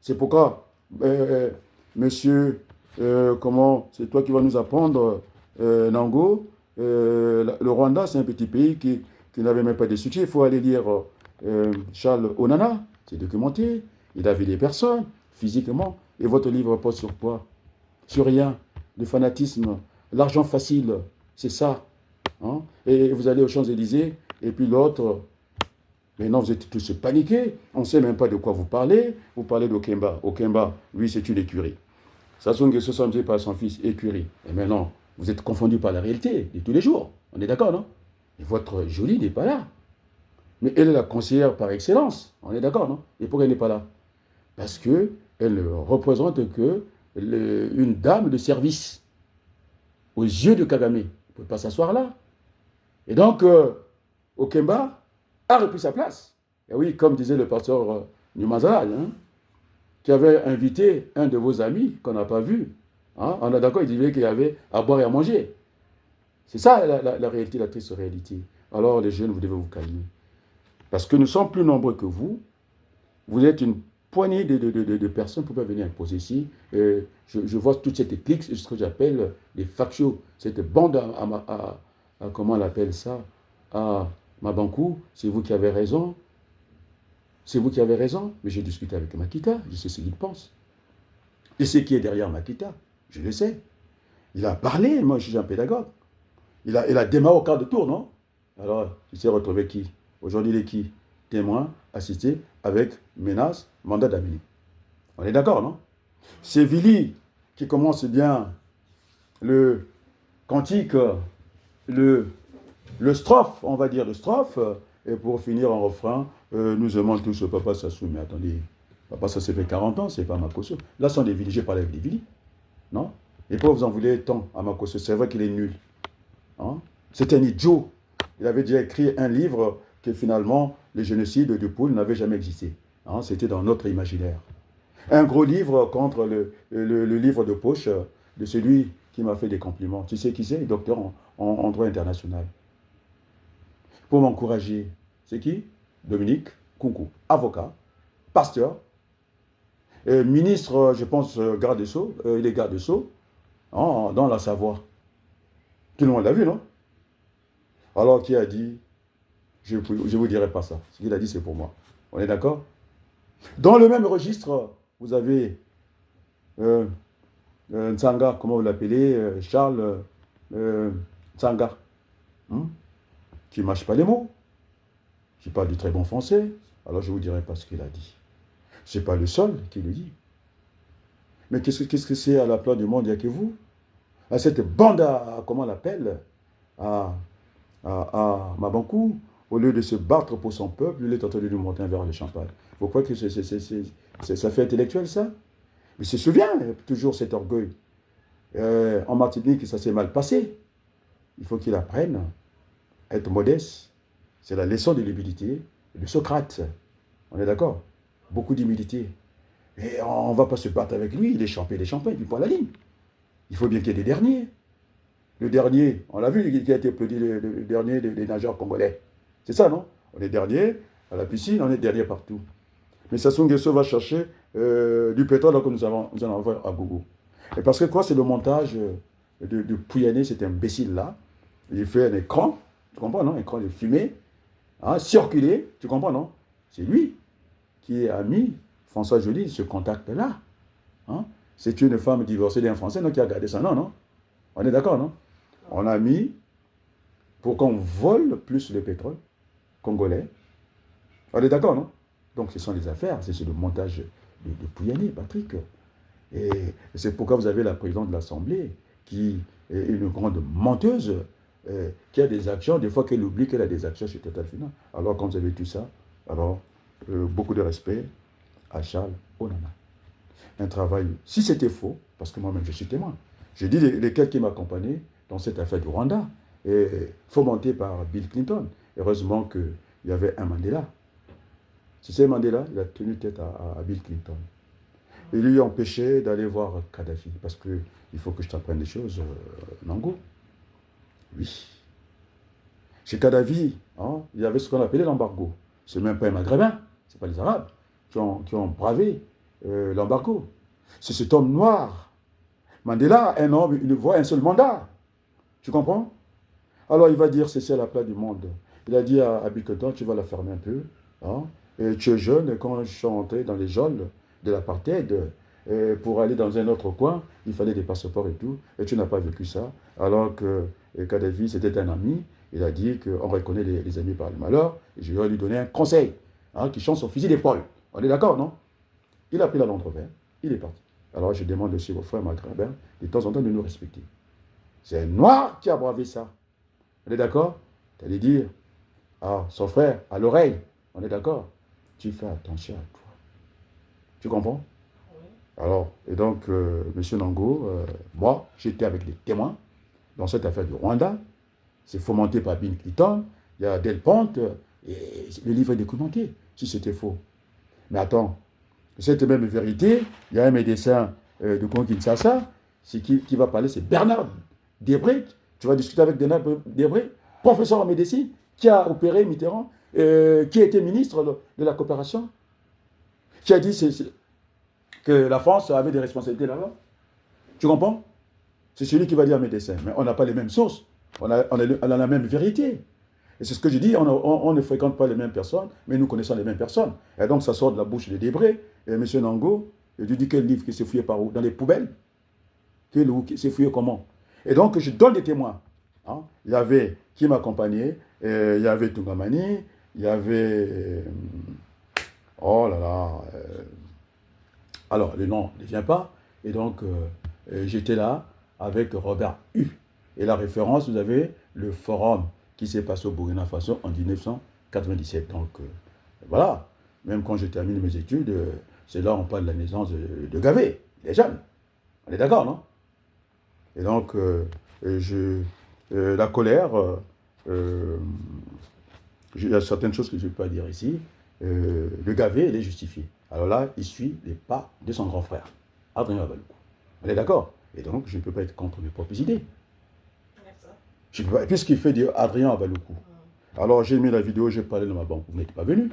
C'est pourquoi, monsieur, comment, c'est toi qui vas nous apprendre, Nango, le Rwanda, c'est un petit pays qui n'avait même pas de soutien. Il faut aller lire Charles Onana, c'est documenté. Il a vu des personnes, physiquement. Et votre livre repose sur quoi? Sur rien. Le fanatisme, l'argent facile, c'est ça. Hein? Et vous allez aux Champs-Élysées, et puis l'autre, maintenant vous êtes tous paniqués, on ne sait même pas de quoi vous parlez d'Okemba. Okemba, lui, c'est une écurie. Sassou Nguesso Samsé par son fils, écurie. Et maintenant, vous êtes confondus par la réalité de tous les jours. On est d'accord, non? Et votre Jolie n'est pas là. Mais elle est la conseillère par excellence. On est d'accord, non? Et pourquoi elle n'est pas là? Parce qu'elle ne représente que une dame de service aux yeux de Kagame. Elle ne peut pas s'asseoir là. Et donc, Okemba a repris sa place. Et oui, comme disait le pasteur Numazala, hein, qui avait invité un de vos amis qu'on n'a pas vu. Hein, on est d'accord, il disait qu'il y avait à boire et à manger. C'est ça la réalité, la triste réalité. Alors les jeunes, vous devez vous calmer. Parce que nous sommes plus nombreux que vous. Vous êtes une poignée de personnes qui peuvent venir imposer ici. Je vois toute cette clique, ce que j'appelle les factieux. Cette bande comment on appelle ça? À Mabankou, c'est vous qui avez raison. C'est vous qui avez raison. Mais j'ai discuté avec Makita, je sais ce qu'il pense. Je sais qui est derrière Makita, je le sais. Il a parlé, moi je suis un pédagogue. Il a démarré au quart de tour, non? Alors, il s'est retrouvé qui? Aujourd'hui, il est qui? Témoin, assisté, avec menace, mandat d'amener. On est d'accord, non? C'est Vili qui commence bien le cantique, le strophe, on va dire le strophe, et pour finir en refrain, nous aimons tous Papa Sassou. Mais attendez, Papa ça fait 40 ans, c'est pas Makosso. Là, ce sont des Vili, j'ai parlé avec des Vili, non? Et pourquoi vous en voulez tant à Makosso? C'est vrai qu'il est nul. Hein? C'est un idiot. Il avait déjà écrit un livre que finalement, le génocide de Poule n'avait jamais existé. Hein? C'était dans notre imaginaire. Un gros livre contre le livre de poche de celui qui m'a fait des compliments. Tu sais qui c'est? Docteur en droit international. Pour m'encourager. C'est qui? Dominique Kunku, avocat, pasteur, ministre, je pense, garde des Sceaux, il est garde des Sceaux, dans la Savoie. Tout le monde l'a vu, non? Alors, qui a dit, je ne vous dirai pas ça. Ce qu'il a dit, c'est pour moi. On est d'accord? Dans le même registre, vous avez Ntsanga, comment vous l'appelez, Charles Ntsanga, qui ne mâche pas les mots, qui parle du très bon français. Alors, je ne vous dirai pas ce qu'il a dit. Ce n'est pas le seul qui le dit. Mais qu'est-ce que c'est à la place du monde? Il n'y a que vous. À cette bande, comment on l'appelle, à, à Mabankou, au lieu de se battre pour son peuple, il est en train de lui monter un verre de champagne. Vous croyez que ça fait intellectuel, ça? Mais se souvient toujours cet orgueil. En Martinique, ça s'est mal passé. Il faut qu'il apprenne à être modeste. C'est la leçon de l'humilité de Socrate. On est d'accord? Beaucoup d'humilité. Et on ne va pas se battre avec lui, il est champagne, il prend la ligne. Il faut bien qu'il y ait des derniers. Le dernier, on l'a vu, qui a été applaudi, le dernier des nageurs congolais. C'est ça, non? On est dernier à la piscine, on est dernier partout. Mais Sassou Nguesso va chercher du pétrole alors que nous en avons à gogo. Et parce que quoi, c'est le montage de Pouyanné, cet imbécile-là. Il fait un écran, tu comprends, non? Un écran de fumée, hein, circuler, tu comprends, non? C'est lui qui a mis François Joly, ce contact-là. Hein? C'est une femme divorcée d'un Français non, qui a gardé ça. Non, non. On est d'accord, non? On a mis pour qu'on vole plus le pétrole congolais. On est d'accord, non? Donc ce sont les affaires, c'est le montage de Pouyanné, Patrick. Et c'est pourquoi vous avez la présidente de l'Assemblée qui est une grande menteuse, qui a des actions, des fois qu'elle oublie qu'elle a des actions chez Total Final. Alors quand vous avez tout ça, alors beaucoup de respect à Charles Onana. Un travail, si c'était faux, parce que moi-même je suis témoin, j'ai dit lesquels qui m'accompagnaient dans cette affaire du Rwanda, fomentée par Bill Clinton. Heureusement qu'il y avait un Mandela. Tu sais, Mandela, il a tenu tête à Bill Clinton. Il lui a empêché d'aller voir Kadhafi, parce qu'il faut que je t'apprenne des choses, Nango. Oui. Chez Kadhafi, hein, il y avait ce qu'on appelait l'embargo. Ce n'est même pas un Maghrébin, ce n'est pas les Arabes qui ont bravé l'embargo. C'est cet homme noir. Mandela, un homme, il voit un seul mandat. Tu comprends? Alors il va dire, c'est la place du monde. Il a dit à Bill Clinton, tu vas la fermer un peu. Hein, et tu es jeune, quand je suis entré dans les geôles de l'apartheid, pour aller dans un autre coin, il fallait des passeports et tout, et tu n'as pas vécu ça. Alors que Kadhafi, c'était un ami, il a dit qu'on reconnaît les amis par le malheur, et je vais lui donner un conseil, hein, qui change son fusil d'épaule. On est d'accord, non? Il a pris la lampe vert, il est parti. Alors je demande aussi aux frères maghrébins, de temps en temps, de nous respecter. C'est un noir qui a bravé ça. On est d'accord? Tu allais dire, ah, son frère, à l'oreille, on est d'accord? Tu fais attention à toi. Tu comprends? Alors, et donc, M. Nango, moi, j'étais avec des témoins dans cette affaire du Rwanda. C'est fomenté par Bill Clinton. Il y a Del Ponte, et le livre est documenté, si c'était faux. Mais attends, cette même vérité, il y a un médecin de Congo-Kinshasa, qui va parler, c'est Bernard Debré. Tu vas discuter avec Bernard Debré, professeur en médecine, qui a opéré Mitterrand, qui a été ministre de la coopération, qui a dit que la France avait des responsabilités là-bas. Tu comprends? C'est celui qui va dire médecin. Mais on n'a pas les mêmes sources. On a la même vérité. Et c'est ce que je dis, on ne fréquente pas les mêmes personnes, mais nous connaissons les mêmes personnes. Et donc ça sort de la bouche de Debré. Et M. Nango, il lui dit quel livre qui s'est fouillé par où? Dans les poubelles? Qui s'est fouillé comment? Et donc je donne des témoins. Hein? Il y avait qui m'accompagnait, il y avait Tungamani, il y avait... oh là là... alors, le nom ne vient pas. Et donc, j'étais là avec Robert Hue. Et la référence, vous avez le forum qui s'est passé au Burkina Faso en 1997. Donc, voilà. Même quand j'ai terminé mes études, c'est là où on parle de la naissance de Gavé. Il est jeune. On est d'accord, non? Et donc, la colère, il y a certaines choses que je ne peux pas dire ici. Le Gavé, il est justifié. Alors là, il suit les pas de son grand frère, Adrien Abaloukou. On est d'accord? Et donc, je ne peux pas être contre mes propres idées. Je peux pas, puisqu'il fait dire Adrien Abaloukou. Alors, j'ai mis la vidéo, j'ai parlé de ma banque. Vous n'êtes pas venu.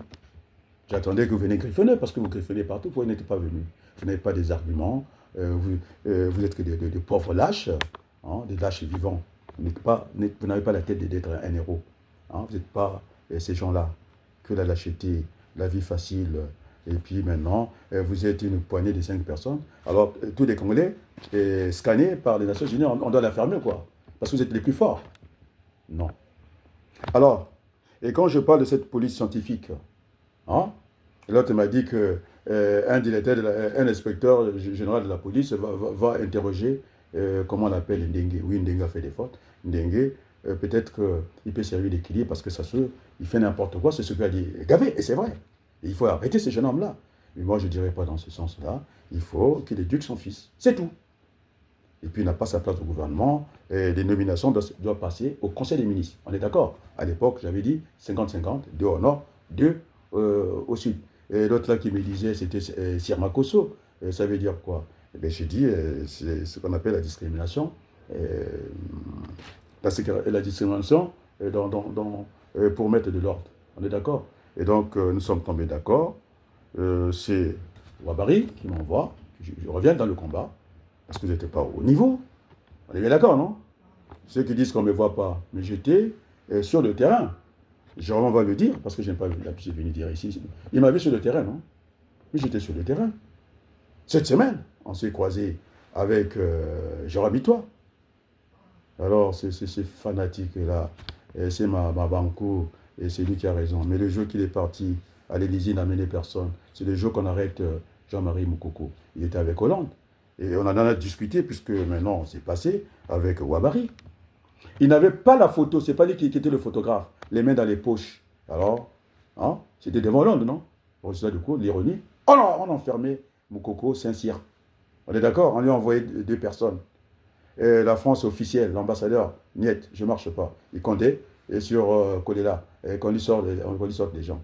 J'attendais que vous veniez griffonner, parce que vous griffonnez partout, vous n'êtes pas venu. Vous n'avez pas des arguments. Vous êtes que des pauvres lâches, hein, des lâches vivants. Vous n'avez pas la tête d'être un héros. Hein, vous n'êtes pas ces gens-là. Que la lâcheté, la vie facile. Et puis maintenant, vous êtes une poignée de 5 personnes. Alors, tous les Congolais, scannés par les Nations Unies, on doit la fermer, quoi. Parce que vous êtes les plus forts. Non. Alors, et quand je parle de cette police scientifique, hein, l'autre m'a dit que un directeur, un inspecteur général de la police va interroger, comment on appelle Ndengue. Oui, Ndengue a fait des fautes. Ndengue, peut-être qu'il peut servir d'équilibre parce que il fait n'importe quoi, c'est ce qu'a dit Gavé, et c'est vrai. Et il faut arrêter ce jeune homme-là. Mais moi, je ne dirais pas dans ce sens-là. Il faut qu'il éduque son fils. C'est tout. Et puis, il n'a pas sa place au gouvernement. Et les nominations doivent passer au Conseil des ministres. On est d'accord? À l'époque, j'avais dit 50-50, 2 au nord, 2 au sud. Et l'autre là qui me disait, c'était Sirmakoso. Ça veut dire quoi? Eh bien, j'ai dit, c'est ce qu'on appelle la discrimination. Euh, la discrimination pour mettre de l'ordre. On est d'accord? Et donc, nous sommes tombés d'accord. C'est Wabari qui m'envoie. Je reviens dans le combat. Parce que je n'étais pas au niveau. On est bien d'accord, non? Ceux qui disent qu'on ne me voit pas. Mais j'étais sur le terrain. Jérôme va le dire, parce que je n'ai pas l'habitude de venir dire ici. Il m'a vu sur le terrain, non? Mais j'étais sur le terrain. Cette semaine, on s'est croisé avec Jérôme Itois. Alors, ces fanatiques-là, c'est ma banco, et c'est lui qui a raison. Mais le jour qu'il est parti à l'Élysée, il n'a amené personne. C'est le jour qu'on arrête Jean-Marie Moukoko. Il était avec Hollande. Et on en a discuté, puisque maintenant, c'est passé avec Wabari. Il n'avait pas la photo, c'est pas lui qui était le photographe, les mains dans les poches. Alors, hein, c'était devant Hollande, non? Au résultat du coup, l'ironie, oh non, on a enfermé Moukoko Saint-Cyr. On est d'accord? On lui a envoyé 2 personnes. Et la France officielle, l'ambassadeur, niet, je ne marche pas. Il comptait et sur Kodela, qu'on lui sorte des gens.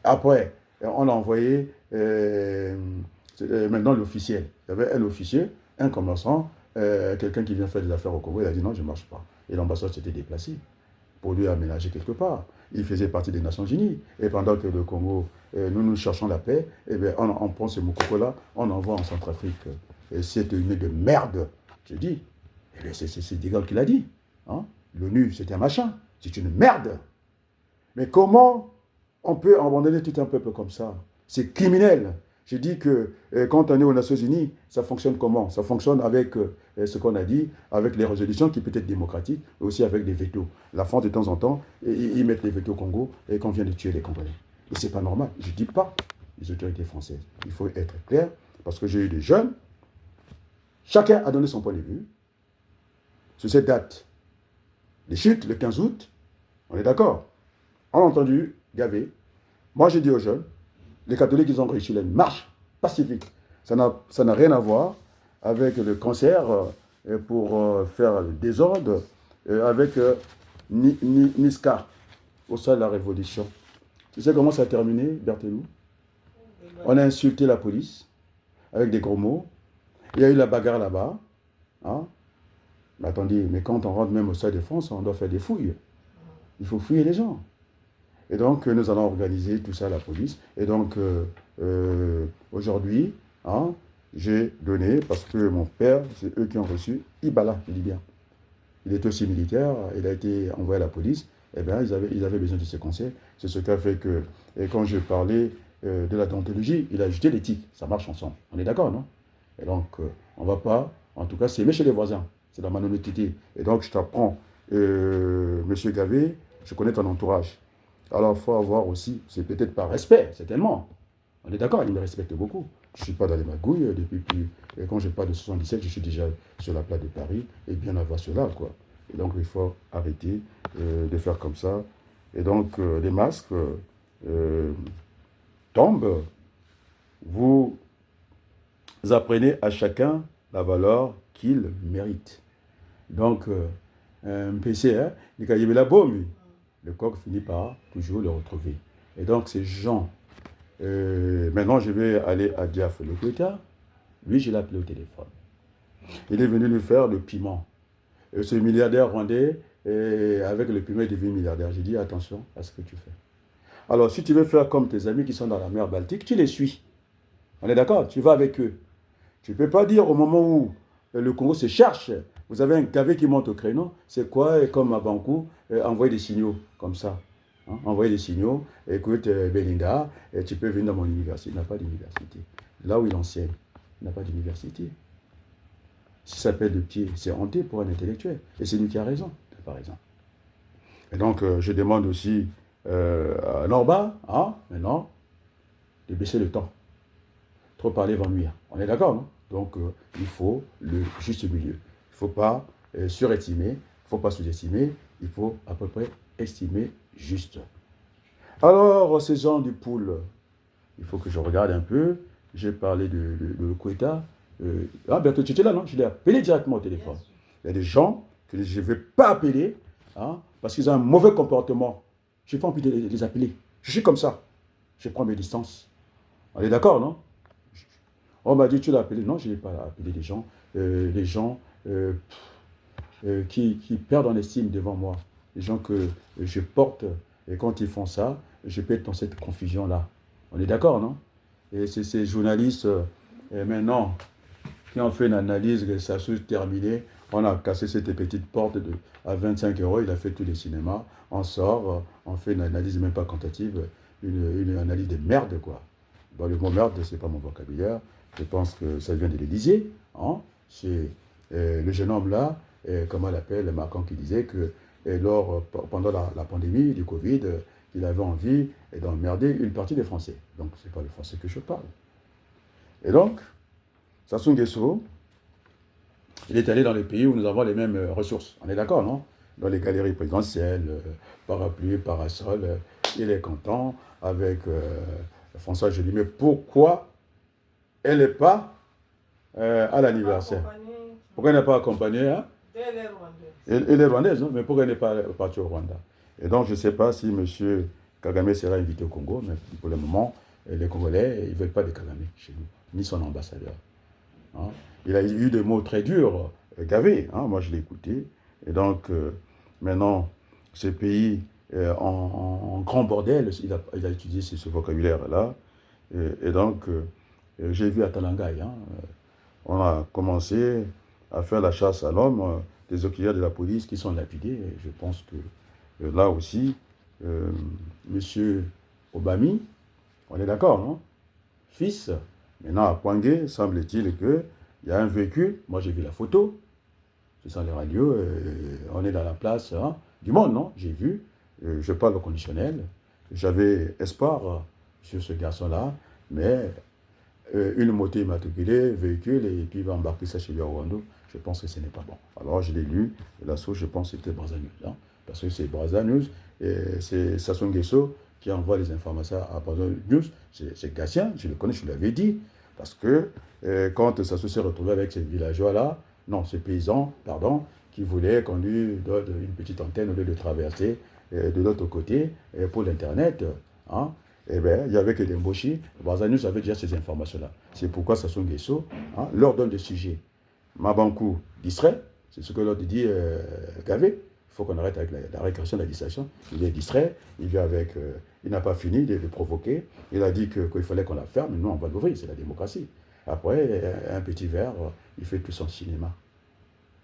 Après, on a envoyé maintenant l'officiel. Il y avait un officier, un commerçant, quelqu'un qui vient faire des affaires au Congo. Il a dit non, je ne marche pas. Et l'ambassadeur s'était déplacé pour lui aménager quelque part. Il faisait partie des Nations Unies. Et pendant que le Congo, nous cherchons la paix, eh bien, on prend ce Moukoko-là, on envoie en Centrafrique cette unité de merde, je dis. Eh bien, c'est des gars qui l'a dit. Hein? L'ONU, c'est un machin. C'est une merde. Mais comment on peut abandonner tout un peuple comme ça? C'est criminel. Je dis que quand on est aux Nations Unies, ça fonctionne comment? Ça fonctionne avec ce qu'on a dit, avec les résolutions qui peuvent être démocratiques, mais aussi avec des vétos. La France, de temps en temps, ils mettent les vétos au Congo et qu'on vient de tuer les Congolais. Et ce n'est pas normal. Je ne dis pas les autorités françaises. Il faut être clair, parce que j'ai eu des jeunes. Chacun a donné son point de vue. Sur cette date, les chutes, le 15 août, on est d'accord. On a entendu Gavé. Moi, j'ai dit aux jeunes, les catholiques, ils ont réussi une marche pacifique. Ça n'a rien à voir avec le cancer pour faire le désordre, avec Niska, au sein de la Révolution. Tu sais comment ça a terminé, Berthelou? On a insulté la police avec des gros mots. Il y a eu la bagarre là-bas. Hein? Mais attendez, mais quand on rentre même au Stade de France, on doit faire des fouilles. Il faut fouiller les gens. Et donc, nous allons organiser tout ça à la police. Et donc, aujourd'hui, hein, j'ai donné, parce que mon père, c'est eux qui ont reçu, Ibala, je dis bien. Il était aussi militaire, il a été envoyé à la police. Eh bien, ils avaient besoin de ses conseils. C'est ce qui a fait que, et quand je parlais de la déontologie, il a ajouté l'éthique. Ça marche ensemble. On est d'accord, non? Et donc, on ne va pas, en tout cas, s'aimer chez les voisins. C'est dans ma honnêteté. Et donc, je t'apprends, Monsieur Gavé, je connais ton entourage. Alors, il faut avoir aussi, c'est peut-être par respect, certainement. On est d'accord, il me respecte beaucoup. Je ne suis pas dans les magouilles depuis plus. Et quand je parle de 77, je suis déjà sur la place de Paris, et bien avant cela, quoi. Et donc, il faut arrêter de faire comme ça. Et donc, les masques tombent. Vous apprenez à chacun la valeur qu'il mérite. Donc, un PC, hein, il y avait la bombe. Le coq finit par toujours le retrouver. Et donc, ces gens, maintenant, je vais aller à Diaf le Quetta. Lui, je l'ai appelé au téléphone. Il est venu nous faire le piment. Et ce milliardaire rwandais, avec le piment, est devenu milliardaire. J'ai dit, attention à ce que tu fais. Alors, si tu veux faire comme tes amis qui sont dans la mer Baltique, tu les suis. On est d'accord? Tu vas avec eux. Tu ne peux pas dire au moment où le Congo se cherche, vous avez un Gavé qui monte au créneau, c'est quoi, comme à Bankou, envoyer des signaux, comme ça. Hein? Envoyer des signaux, écoute, Belinda, tu peux venir dans mon université. Il n'a pas d'université. Là où il enseigne, il n'a pas d'université. Si ça pète de pied, c'est hanté pour un intellectuel. Et c'est lui qui a raison, par exemple. Et donc, je demande aussi à Norba, hein, maintenant, de baisser le temps. trop parler va nuire. On est d'accord, non? Donc, il faut le juste milieu. Il ne faut pas surestimer, il ne faut pas sous-estimer, il faut à peu près estimer juste. Alors, ces gens du pool, il faut que je regarde un peu. J'ai parlé de Koïta. Bientôt, tu étais là, non? Je l'ai appelé directement au téléphone. Il y a des gens que je ne vais pas appeler parce qu'ils ont un mauvais comportement. Je n'ai pas envie de les appeler. Je suis comme ça. Je prends mes distances. On est d'accord, non? On m'a dit, tu l'as appelé. Non, je n'ai pas appelé les gens qui perdent en estime devant moi. Les gens que je porte. Et quand ils font ça, je peux être dans cette confusion-là. On est d'accord, non? Et c'est ces journalistes, maintenant, qui ont fait une analyse, ça s'est terminé. On a cassé cette petite porte à 25 €. Il a fait tous les cinémas. On sort, on fait une analyse même pas quantitative, une analyse de merde, quoi. Bon, le mot merde, ce n'est pas mon vocabulaire. Je pense que ça vient de l'Élysée. Hein? C'est le jeune homme-là, comment on l'appelle, Macron, qui disait que pendant la pandémie du Covid, il avait envie d'emmerder une partie des Français. Donc, ce n'est pas le français que je parle. Et donc, Sassou Nguesso, il est allé dans les pays où nous avons les mêmes ressources. On est d'accord, non? Dans les galeries présidentielles, parapluie, parasol, il est content avec François Joly. Mais pourquoi elle n'est pas à l'anniversaire? Pourquoi elle n'est pas accompagnée, hein? Elle est rwandaise, non? Mais pourquoi elle n'est pas partie au Rwanda? Et donc, je ne sais pas si M. Kagame sera invité au Congo, mais pour le moment, les Congolais, ils ne veulent pas de Kagame chez nous, ni son ambassadeur. Hein? Il a eu des mots très durs, gavés, hein? Moi je l'ai écouté. Et donc, maintenant, ce pays en grand bordel, il a utilisé ce vocabulaire-là. Et donc, j'ai vu à Talangaï, hein, on a commencé à faire la chasse à l'homme, des auxiliaires de la police qui sont lapidés. Et je pense que là aussi, M. Obami, on est d'accord, non? Fils, maintenant à Kouangé, semble-t-il qu'il y a un véhicule, moi j'ai vu la photo, c'est sur les radios, on est dans la place du monde, non? J'ai vu, je parle au conditionnel, j'avais espoir sur ce garçon-là, mais une moto immatriculée, véhicule, et puis il va embarquer ça chez lui à Rwanda, je pense que ce n'est pas bon. Alors je l'ai lu, la source, je pense que c'était Brazza News, hein, parce que c'est Brazza News, et c'est Sassou Nguesso qui envoie les informations à Brazza News, c'est Gatien, je le connais, je l'avais dit, parce que quand Sassou s'est retrouvé avec ces villageois-là, non, ces paysans, pardon, qui voulaient qu'on lui donne une petite antenne au lieu de traverser de l'autre côté pour l'Internet, hein, eh bien, il n'y avait que des Mboshi. Brazza News avait déjà ces informations-là. C'est pourquoi Sassou Nguesso leur donne des sujets. Mabankou distrait, c'est ce que l'autre dit Gavé. Il faut qu'on arrête avec la récréation de la distraction. Il est distrait, il vient avec. Il n'a pas fini de le provoquer. Il a dit qu'il fallait qu'on la ferme. Nous, on va l'ouvrir, c'est la démocratie. Après, un petit verre, il fait tout son cinéma.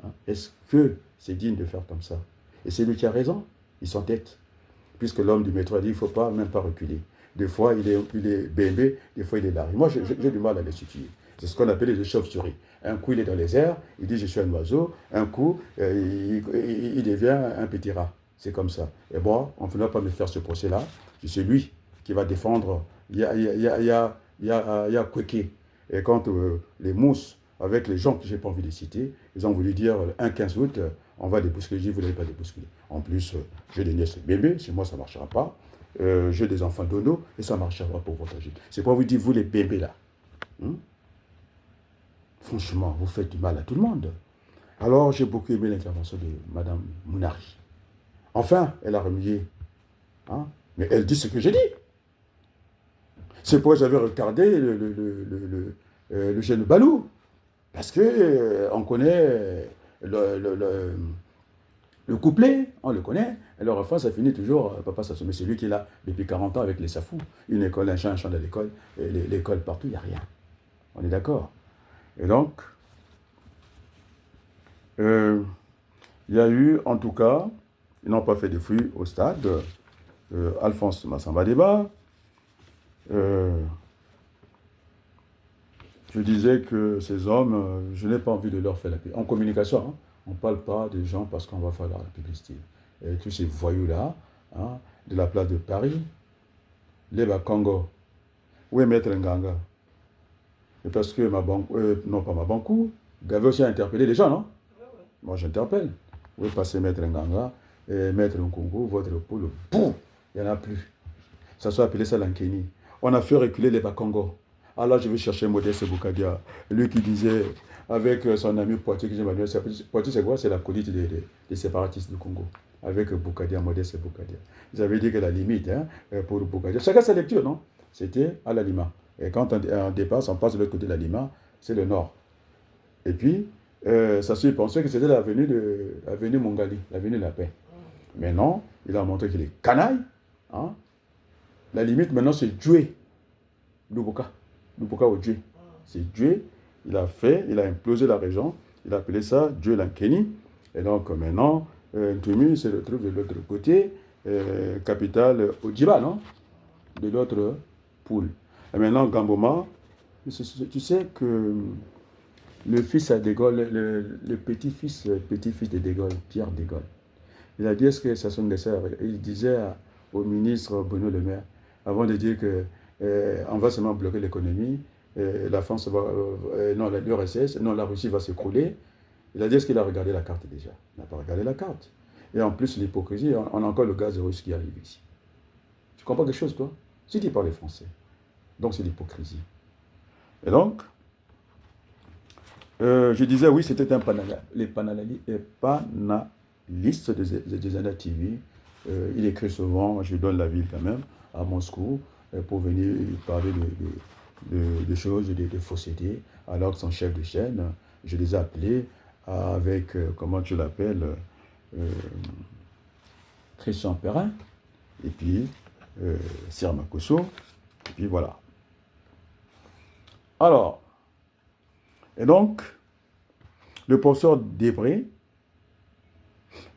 Hein? Est-ce que c'est digne de faire comme ça? Et c'est lui qui a raison, il s'entête. Puisque l'homme du métro a dit qu'il ne faut pas, même pas reculer. Des fois, il est bébé, des fois, il est large. Moi, j'ai du mal à les situer. C'est ce qu'on appelle les chauves-souris. Un coup, il est dans les airs, il dit je suis un oiseau. Un coup, il devient un petit rat. C'est comme ça. Et bon, on ne finira pas me faire ce procès-là. C'est lui qui va défendre. Il y a Kweke. Et quand les mousses, avec les gens que je n'ai pas envie de citer, ils ont voulu dire un 15 août, on va débousculer. Je dis, vous n'allez pas débousculer. En plus, j'ai des nièces bébés, chez moi ça ne marchera pas. J'ai des enfants dono et ça ne marchera pas pour votre agir. C'est pour vous dire, vous les bébés là. Franchement, vous faites du mal à tout le monde. Alors, j'ai beaucoup aimé l'intervention de Mme Mounari. Enfin, elle a remué. Hein? Mais elle dit ce que j'ai dit. C'est pourquoi j'avais regardé le jeune Balou. Parce que on connaît le couplet, on le connaît. Et le refrain, ça finit toujours, papa Sassou. Mais c'est lui qui est là depuis 40 ans avec les Safou. Une école, un chant de l'école. L'école partout, il n'y a rien. On est d'accord. Et donc, il y a eu, en tout cas, ils n'ont pas fait de fruits au stade. Alphonse Massamba Débat. Je disais que ces hommes, je n'ai pas envie de leur faire la publicité. En communication, hein, on ne parle pas des gens parce qu'on va faire la publicité. Et tous ces voyous-là, hein, de la place de Paris, les Bakongo, où est Maître Nganga? Et parce que ma banque, non pas ma banque, Gavé aussi a interpellé les gens, non? Moi j'interpelle. Vous passez Maître Nganga, et Maître Nkungu, votre poule, boum, il n'y en a plus. Ça soit appelé ça l'Ankeni. On a fait reculer les Bakongo. Alors je vais chercher Modeste Boukadia, lui qui disait, avec son ami Poitiers, que j'aime bien, Poitiers c'est quoi? C'est la colite des séparatistes du Congo. Avec Boukadia, Modeste Boukadia. Ils avaient dit que la limite, hein, pour Boukadia, chacun sa lecture, non? C'était à la Lima. Et quand on dépasse, on passe de l'autre côté de la Lima, c'est le nord. Et puis, ça se pensait que c'était l'avenue Mongali, l'avenue de la paix. Mais non, il a montré qu'il est canaille. Hein? La limite maintenant, c'est Djoué, Lubuka. Lubuka au Djoué. C'est Djoué. Il a implosé la région. Il a appelé ça Djoué Lankeni. Et donc maintenant, Ntumi se retrouve de l'autre côté, capitale Odjiba, non? De l'autre poule. Et maintenant, Gamboma, tu sais que le fils à De Gaulle, le petit-fils de De Gaulle, Pierre De Gaulle, il a dit est-ce que ça sonne des sœurs? Il disait au ministre Bruno Le Maire, avant de dire que on va seulement bloquer l'économie, la France va, non, l'URSS, non, la Russie va s'écrouler. Il a dit est-ce qu'il a regardé la carte déjà? Il n'a pas regardé la carte. Et en plus, l'hypocrisie, on a encore le gaz russe qui arrive ici. Tu comprends quelque chose, toi? Si tu parles français. Donc, c'est l'hypocrisie. Et donc, je disais, oui, c'était un panaliste des Zana TV. Il écrit souvent, je donne la ville quand même, à Moscou, pour venir parler de choses, de faussetés, alors que son chef de chaîne, je les ai appelés avec, comment tu l'appelles, Christian Perrin, et puis Sir Makosso, et puis voilà. Alors, et donc, le professeur Debré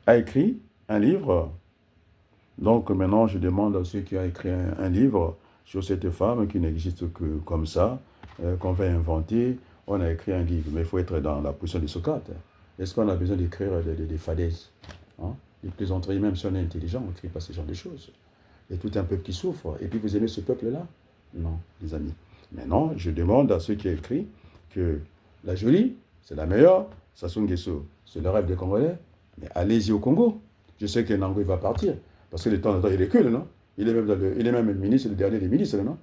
a écrit un livre. Donc maintenant, je demande à ceux qui ont écrit un livre sur cette femme qui n'existe que comme ça, qu'on va inventer. On a écrit un livre, mais il faut être dans la position de Socrate. Est-ce qu'on a besoin d'écrire des falaises, hein? Des plaisanteries, même si on est intelligent, on n'écrit pas ce genre de choses. Il y a tout un peuple qui souffre. Et puis vous aimez ce peuple-là? Non, les amis. Maintenant, je demande à ceux qui ont écrit que la jolie, c'est la meilleure. Sassou Nguesso, c'est le rêve des Congolais. Mais allez-y au Congo. Je sais que Nango va partir. Parce que de temps en temps, il recule, non? Il est même ministre, le dernier des ministres, non?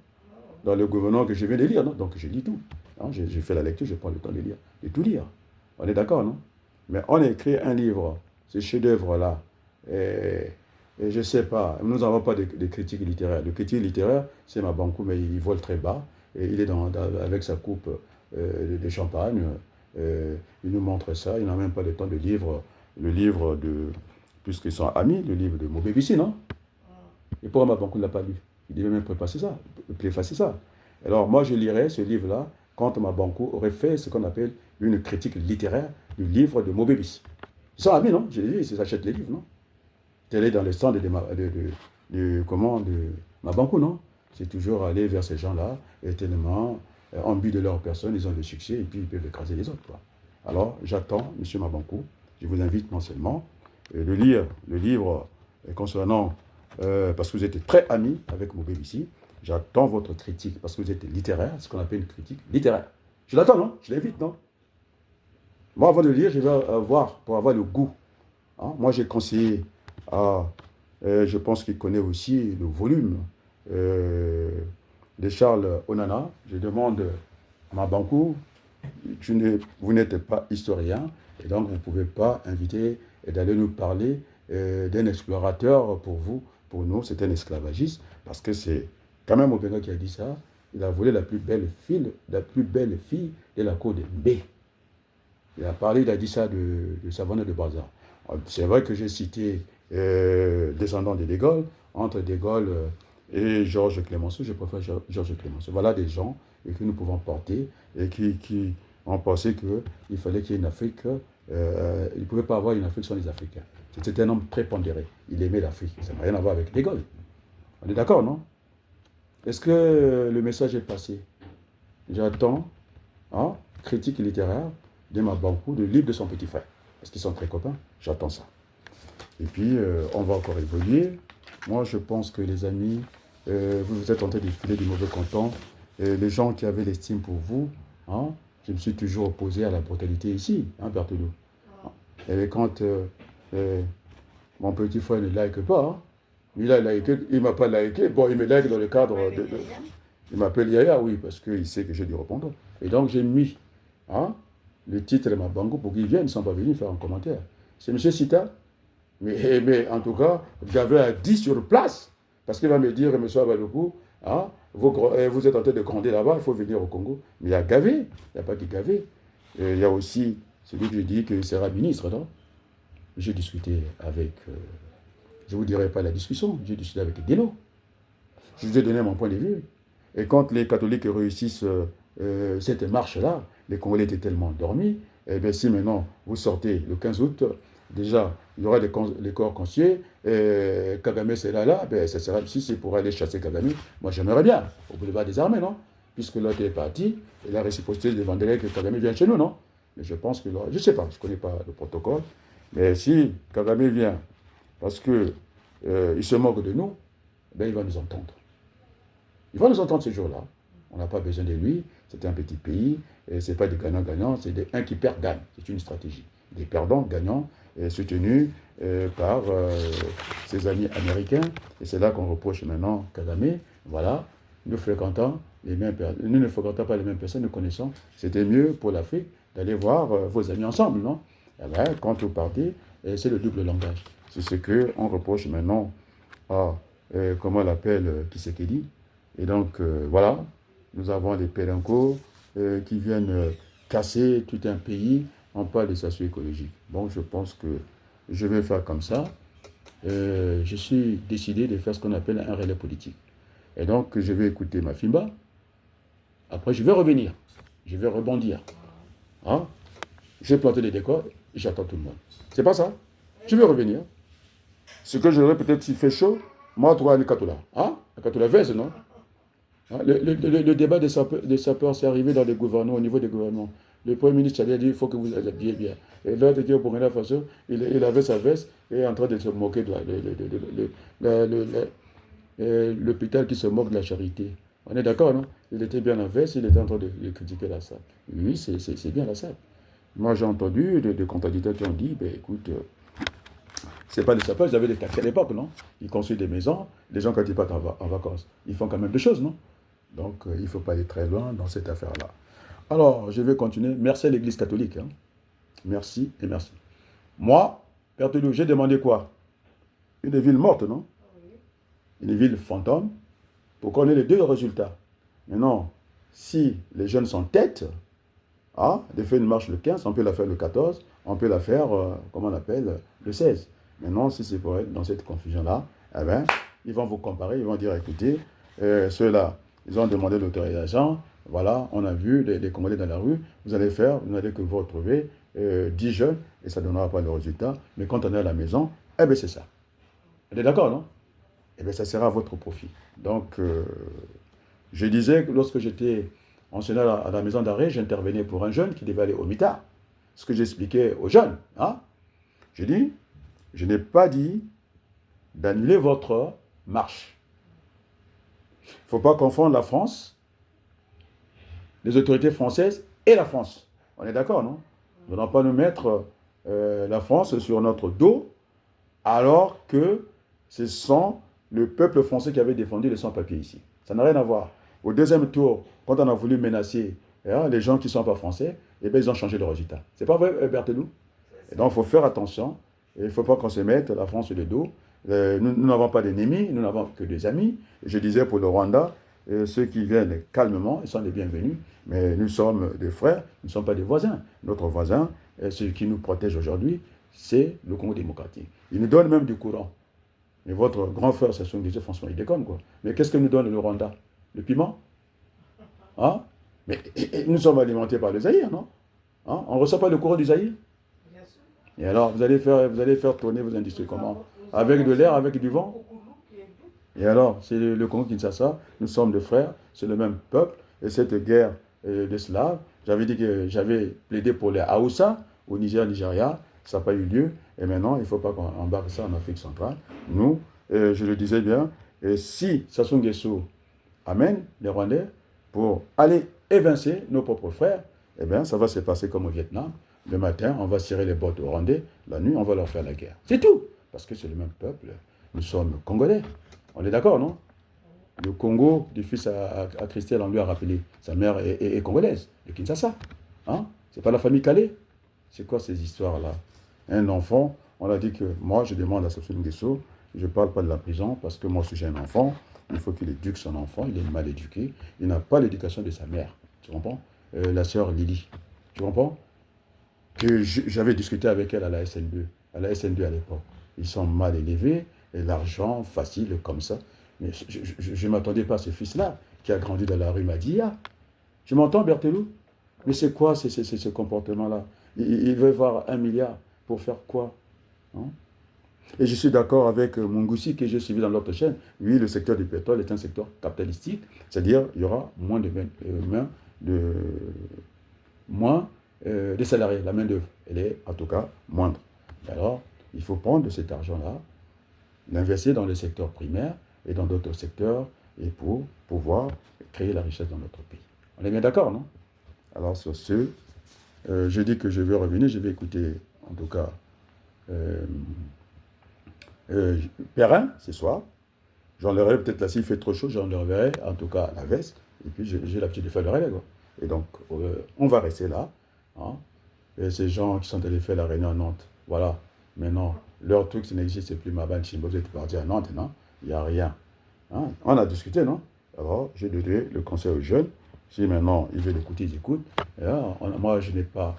Dans le gouvernement que je viens de lire, non? Donc je lis tout. Hein? Je fais la lecture, je prends le temps de lire. De tout lire. On est d'accord, non? Mais on a écrit un livre, ce chef-d'œuvre-là. Et je ne sais pas, nous n'avons pas de critique littéraire. Le critique littéraire, c'est Mabankou, mais il vole très bas. Et il est avec sa coupe de champagne. Il nous montre ça. Il n'a même pas le temps de lire le livre de, puisqu'ils sont amis, le livre de Mobébissi, non? Et pourquoi Mabankou ne l'a pas lu? Il devait même préfacer ça. Alors moi, je lirais ce livre-là quand Mabankou aurait fait ce qu'on appelle une critique littéraire du livre de Mobébissi. Ils sont amis, non? Je l'ai dit, ils s'achètent les livres, non? Tu es dans le stand de Mabankou, non? C'est toujours aller vers ces gens-là, et tellement en but de leur personne, ils ont le succès, et puis ils peuvent écraser les autres, quoi. Alors, j'attends, M. Mabankou, je vous invite non seulement de lire le livre concernant, parce que vous êtes très amis avec Mobébissi, j'attends votre critique, parce que vous êtes littéraire, ce qu'on appelle une critique littéraire. Je l'attends, non? Je l'invite, non? Moi, avant de lire, je vais voir, pour avoir le goût. Hein? Moi, j'ai conseillé à, je pense qu'il connaît aussi le volume de Charles Onana. Je demande à Mabankou, vous n'êtes pas historien, et donc vous ne pouvez pas inviter et d'aller nous parler d'un explorateur pour vous. Pour nous, c'est un esclavagiste, parce que c'est quand même Obenga qui a dit ça. Il a volé la plus belle fille de la cour de B. Il a parlé, il a dit ça de Savane de Bazar. C'est vrai que j'ai cité descendant de De Gaulle, entre De Gaulle et Georges Clemenceau, je préfère Georges Clemenceau. Voilà des gens que nous pouvons porter et qui ont pensé qu'il fallait qu'il y ait une Afrique. Il ne pouvait pas avoir une Afrique sans les Africains. C'était un homme prépondéré. Il aimait l'Afrique. Ça n'a rien à voir avec De Gaulle. On est d'accord, non? Est-ce que le message est passé? J'attends, hein, critique littéraire de Mabankou, de livre de son petit frère. Parce qu'ils sont très copains. J'attends ça. Et puis, on va encore évoluer. Moi, je pense que les amis, vous êtes en train de filer du mauvais content. Les gens qui avaient l'estime pour vous Hein? Je me suis toujours opposé à la brutalité ici, hein, Berthelot. Et quand mon petit frère ne like pas, hein, il a liké, il ne m'a pas liké, bon, il me like dans le cadre de il m'appelle Yaya, oui, parce qu'il sait que j'ai dû répondre. Et donc j'ai mis hein, le titre de ma bango pour qu'ils viennent, ils ne sont pas venus faire un commentaire. C'est M. Sita, mais en tout cas, Gavé a dit sur place, parce qu'il va me dire, M. Abalokou, hein, vous êtes en train de grandir là-bas, il faut venir au Congo. Mais il y a Gavé, il n'y a pas que Gavé. Il y a aussi celui que je dis qu'il sera ministre, non? J'ai discuté avec, je ne vous dirai pas la discussion, j'ai discuté avec Guélo. Je vous ai donné mon point de vue. Et quand les catholiques réussissent cette marche-là, les Congolais étaient tellement endormis, et bien si maintenant vous sortez le 15 août, déjà, il y aura les corps conscients, Kagame sera là, ben, ça sera, si c'est pour aller chasser Kagame, moi j'aimerais bien, au boulevard des armées, non? Puisque l'autre est parti, et la réciprocité demanderait que Kagame vienne chez nous, non? Mais je pense que, je ne sais pas, je ne connais pas le protocole, mais si Kagame vient, parce qu'il se moque de nous, ben, il va nous entendre. Il va nous entendre ce jour-là. On n'a pas besoin de lui. C'est un petit pays. Ce n'est pas des gagnants-gagnants. C'est un qui perd gagne. C'est une stratégie. Des perdants gagnants soutenus par ses amis américains. Et c'est là qu'on reproche maintenant Kagame. Voilà. Nous ne fréquentons pas les mêmes personnes. Nous connaissons. C'était mieux pour l'Afrique d'aller voir vos amis ensemble, non? Eh bien, quand vous partez, c'est le double langage. C'est ce qu'on reproche maintenant à, comment on l'appelle, Tshisekedi. Et donc, voilà, nous avons les pélincos qui viennent casser tout un pays. On parle de socio-écologique. Bon, je pense que je vais faire comme ça. Je suis décidé de faire ce qu'on appelle un relais politique. Et donc, je vais écouter ma Fimba. Après, je vais revenir. Je vais rebondir. Hein? J'ai planté les décors et j'attends tout le monde. C'est pas ça? Je vais revenir. Ce que j'aurais peut-être s'il fait chaud, moi, toi, le Katoula. Hein? Le Katoula veste, non? Le débat des sapeurs, c'est arrivé dans les gouvernements, au niveau des gouvernements. Le Premier ministre a dit il faut que vous habillez bien. Et l'autre qui est au Burkina Faso, il avait sa veste et est en train de se moquer de l'hôpital qui se moque de la charité. On est d'accord, non? Il était bien en veste, il était en train de critiquer la salle. Oui, c'est bien la salle. Moi, j'ai entendu des contradicteurs qui ont dit ben, écoute, c'est pas des sapeurs, ils avaient des taxis à l'époque, non? Ils construisent des maisons, les gens, quand ils partent en vacances, ils font quand même des choses, non? Donc, il ne faut pas aller très loin dans cette affaire-là. Alors, je vais continuer. Merci à l'Église catholique. Hein. Merci et merci. Moi, Père Toulouse, j'ai demandé quoi? Une ville morte, non? Une ville fantôme, pour qu'on ait les deux résultats. Maintenant, si les jeunes sont têtes, de faire une marche le 15, on peut la faire le 14, on peut la faire, comment on appelle, le 16. Maintenant, si c'est pour être dans cette confusion-là, eh bien, ils vont vous comparer, ils vont dire, écoutez, ceux-là, ils ont demandé l'autorisation, voilà, on a vu les Congolais dans la rue, vous allez que vous retrouvez 10 jeunes, et ça ne donnera pas le résultat, mais quand on est à la maison, eh bien c'est ça. Vous êtes d'accord, non? Eh bien ça sera à votre profit. Donc, je disais que lorsque j'étais enseignant à la maison d'arrêt, j'intervenais pour un jeune qui devait aller au mitard. Ce que j'expliquais aux jeunes, j'ai dit, je n'ai pas dit d'annuler votre marche. Il ne faut pas confondre la France, les autorités françaises et la France. On est d'accord, non? Nous n'allons pas nous mettre la France sur notre dos, alors que ce sont le peuple français qui avait défendu les sans-papiers ici. Ça n'a rien à voir. Au deuxième tour, quand on a voulu menacer les gens qui ne sont pas français, eh bien, ils ont changé le résultat. C'est pas vrai, Berthelou? Et donc, il faut faire attention. Il ne faut pas qu'on se mette la France sur le dos. Nous n'avons pas d'ennemis, nous n'avons que des amis. Et je disais pour le Rwanda, ceux qui viennent calmement, ils sont les bienvenus. Mais nous sommes des frères, nous ne sommes pas des voisins. Notre voisin, ce qui nous protège aujourd'hui, c'est le Congo démocratique. Il nous donne même du courant. Mais votre grand frère, c'est son disait, franchement, il déconne, quoi. Mais qu'est-ce que nous donne le Rwanda? Le piment? Mais nous sommes alimentés par le Zaïre, non? On ne reçoit pas le courant du Zaïre? Et alors, vous allez faire tourner vos industries comment? Avec de l'air, avec du vent? Et alors, c'est le Congo Kinshasa, nous sommes des frères, c'est le même peuple, et cette guerre de Slaves, j'avais dit que j'avais plaidé pour les Haoussa, au Nigeria, ça n'a pas eu lieu, et maintenant, il ne faut pas qu'on embarque ça en Afrique centrale. Nous, je le disais bien, si Sassou Nguesso amène les Rwandais pour aller évincer nos propres frères, eh bien, ça va se passer comme au Vietnam. Le matin, on va cirer les bottes aux Rwandais. La nuit, on va leur faire la guerre. C'est tout. Parce que c'est le même peuple. Nous sommes Congolais. On est d'accord, non? Le Congo, du fils à Christelle, on lui a rappelé. Sa mère est congolaise, de Kinshasa. Hein? C'est pas la famille Calais. C'est quoi ces histoires-là? Un enfant, on a dit que moi, je demande à Sassou Nguesso, je ne parle pas de la prison parce que moi, si j'ai un enfant, il faut qu'il éduque son enfant, il est mal éduqué, il n'a pas l'éducation de sa mère. Tu comprends? La sœur Lily. Tu comprends? Que j'avais discuté avec elle à la SN2, à l'époque. Ils sont mal élevés, et l'argent facile comme ça. Mais je ne m'attendais pas à ce fils-là, qui a grandi dans la rue Madia. Tu m'entends, Berthelou? Mais c'est quoi ce comportement-là? Il veut voir 1 milliard pour faire quoi? Hein? Et je suis d'accord avec Mungusi que j'ai suivi dans l'autre chaîne. Oui, le secteur du pétrole est un secteur capitalistique, c'est-à-dire il y aura moins de salariés. La main-d'œuvre, elle est en tout cas moindre. Alors, il faut prendre de cet argent-là, l'investir dans le secteur primaire et dans d'autres secteurs et pour pouvoir créer la richesse dans notre pays. On est bien d'accord, non? Alors, sur ce, je dis que je vais revenir, je vais écouter, en tout cas, Perrin, ce soir. J'enlèverai peut-être là, s'il fait trop chaud, j'enlèverai en tout cas la veste, et puis j'ai l'habitude de faire le relais, quoi. Et donc, on va rester là. Hein. Et ces gens qui sont allés faire la réunion à Nantes, voilà, maintenant, leur truc, ça n'existe plus, ma bande, vous êtes parti à Nantes, non? Il n'y a rien. Hein? On a discuté, non? Alors, j'ai donné le conseil aux jeunes. Si maintenant ils veulent écouter, ils écoutent. Et là, moi, je ne vais pas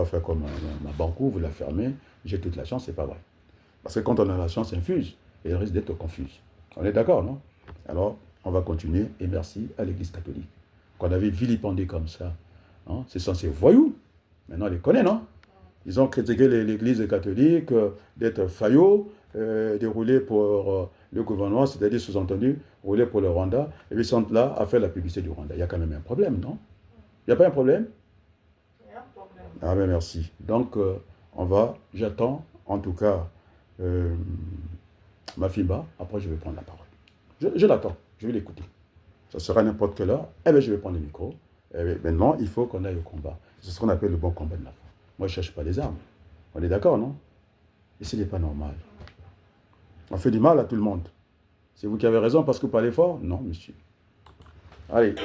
faire comme ma banco, vous la fermez, j'ai toute la chance, c'est pas vrai. Parce que quand on a la chance infuse, elle risque d'être confuse. On est d'accord, non? Alors, on va continuer. Et merci à l'Église catholique. Qu'on avait vilipendé comme ça. Hein? C'est censé voyous. Maintenant, on les connaît, non? Ils ont critiqué l'Église catholique d'être faillot, de rouler pour le gouvernement, c'est-à-dire sous-entendu, rouler pour le Rwanda. Et puis ils sont là à faire la publicité du Rwanda. Il y a quand même un problème, non? Il n'y a pas un problème? Il y a un problème. Ah ben merci. Donc, j'attends, en tout cas, ma Fimba, après je vais prendre la parole. Je l'attends, je vais l'écouter. Ça sera n'importe quelle heure, eh bien je vais prendre le micro. Eh bien, maintenant, il faut qu'on aille au combat. C'est ce qu'on appelle le bon combat de la foi. Moi, je ne cherche pas les armes. On est d'accord, non? Et ce n'est pas normal. On fait du mal à tout le monde. C'est vous qui avez raison parce que vous parlez fort? Non, monsieur. Allez.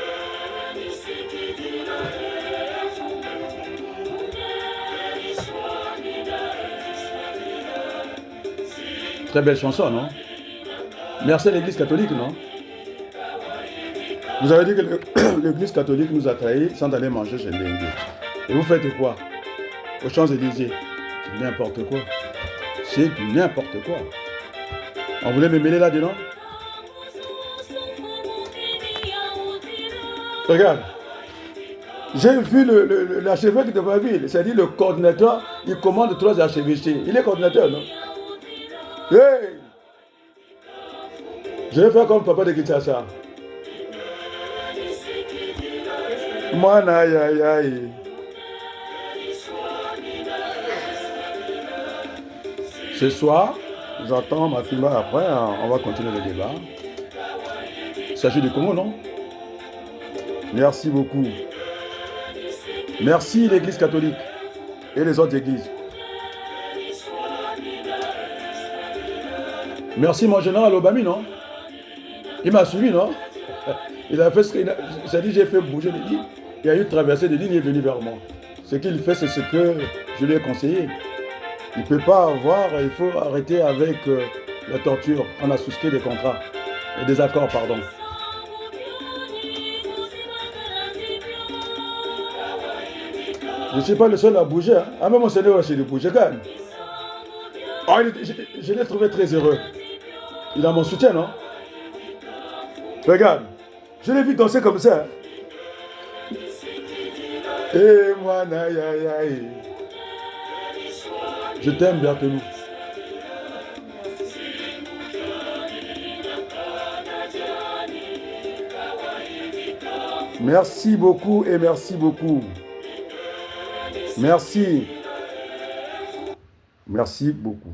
Très belle chanson, non? Merci à l'Église catholique, non? Vous avez dit que l'Église catholique nous a trahis sans aller manger chez Lengue. Et vous faites quoi? Aux Champs-Élysées. C'est n'importe quoi. C'est du n'importe quoi. On voulait me mêler là-dedans? Regarde. J'ai vu l'archevêque de ma ville, c'est-à-dire le coordinateur, il commande 3 archevêchés. Il est coordinateur, non? Hey! Je vais faire comme papa de Kinshasa. Moi, aïe, aïe, aïe. Ce soir, j'attends ma fille après, on va continuer le débat. Il s'agit du Congo, non? Merci beaucoup. Merci l'Église catholique et les autres églises. Merci mon général Obami, non? Il m'a suivi, non? Il a fait ce qu'il a... C'est-à-dire, j'ai fait bouger les lignes. Il y a eu traversé des lignes et il est venu vers moi. Ce qu'il fait, c'est ce que je lui ai conseillé. Il ne peut pas avoir, il faut arrêter avec la torture. On a souscrit des contrats, des accords, pardon. Je ne suis pas le seul à bouger. Hein. Ah, même mon Seigneur aussi, il bouge quand même. Oh, je l'ai trouvé très heureux. Il a mon soutien, non? Regarde, je l'ai vu danser comme ça. Et moi, aïe, aïe, aïe. Je t'aime, Berthelou. Merci beaucoup et merci beaucoup. Merci. Merci beaucoup.